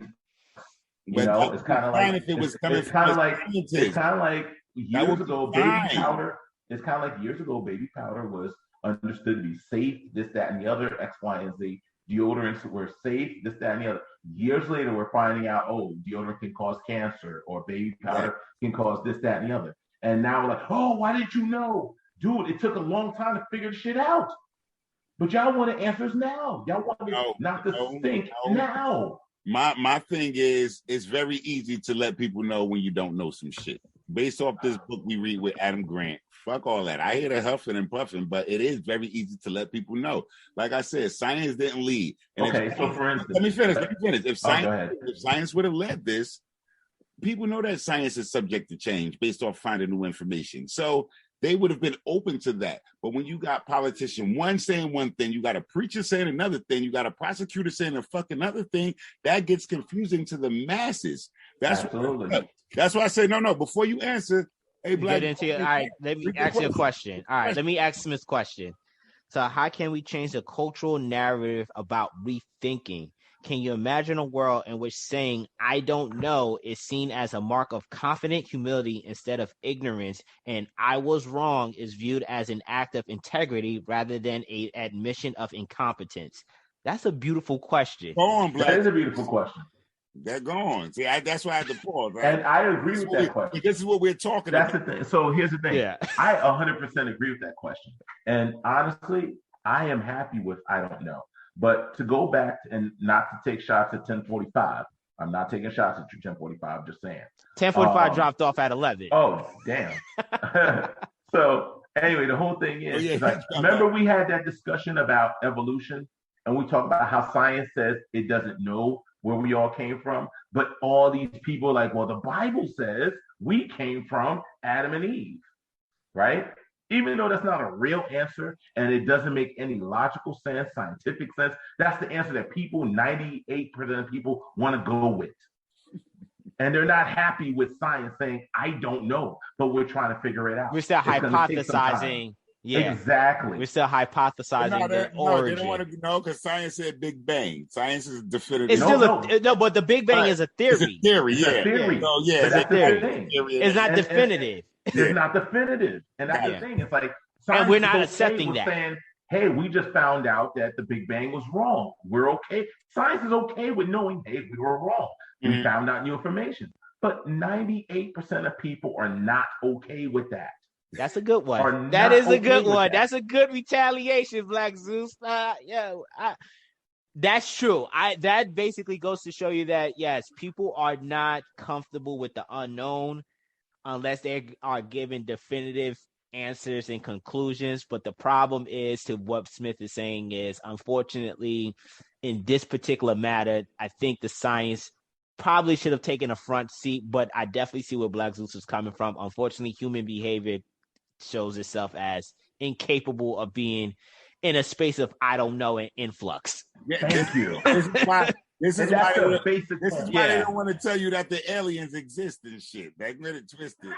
It's kind of like it's kind of like years ago. Baby powder. It's kind of like years ago. Baby powder was understood to be safe. This, that, and the other. X, Y, and Z. Deodorants were safe, this, that, and the other. Years later, we're finding out, deodorant can cause cancer, or baby powder can cause this, that, and the other. And now we're like, why didn't you know? Dude, it took a long time to figure the shit out. But y'all want answers now. Y'all want not to think now. My thing is, it's very easy to let people know when you don't know some shit. Based off this book we read with Adam Grant, fuck all that. I hear the huffing and puffing, but it is very easy to let people know. Like I said, science didn't lead. And so for instance, let me finish. If science would have led this, people know that science is subject to change based off finding new information. So they would have been open to that. But when you got politician one saying one thing, you got a preacher saying another thing, you got a prosecutor saying a fucking other thing, that gets confusing to the masses. Absolutely. That's why I say no. Before you answer, hey, Black. All right, let me ask you a question. All right, let me ask Smith's question. So, how can we change the cultural narrative about rethinking? Can you imagine a world in which saying "I don't know" is seen as a mark of confident humility instead of ignorance, and "I was wrong" is viewed as an act of integrity rather than an admission of incompetence? That's a beautiful question. Go on, Black. That is a beautiful question. They're gone. See, that's why I had to pause. Right? And I agree with that question. This is what we're talking about. That's the thing. So here's the thing. Yeah. I 100% agree with that question. And honestly, I am happy with I don't know. But to go back and not to take shots at 10:45, I'm not taking shots at 10:45, just saying. 10:45 dropped off at 11. Oh, damn. So anyway, the whole thing is, remember we had that discussion about evolution, and we talked about how science says it doesn't know where we all came from, but all these people are like, well, the Bible says we came from Adam and Eve, right? Even though that's not a real answer and it doesn't make any logical sense, scientific sense, that's the answer that 98% of people want to go with. And they're not happy with science saying, I don't know, but we're trying to figure it out. We're still hypothesizing. Yeah, exactly. We're still hypothesizing the origin. They don't want to know because science said Big Bang. Science is definitive. It's but the Big Bang is a theory. It's a theory, yeah. Theory. So, yeah, that's the thing. It's not definitive. It's not definitive, and that's the thing. It's like, and we're not accepting that. Saying, hey, we just found out that the Big Bang was wrong. We're okay. Science is okay with knowing, hey, we were wrong. We found out new information. But 98% of people are not okay with that. That's a good one. That is a good one. That's a good retaliation, Black Zeus. That's true. That basically goes to show you that, yes, people are not comfortable with the unknown unless they are given definitive answers and conclusions. But the problem is, to what Smith is saying is, unfortunately, in this particular matter, I think the science probably should have taken a front seat, but I definitely see where Black Zeus is coming from. Unfortunately, human behavior shows itself as incapable of being in a space of I don't know and influx. Yeah, thank you. This is why they don't want to tell you that the aliens exist and shit. They get it twisted.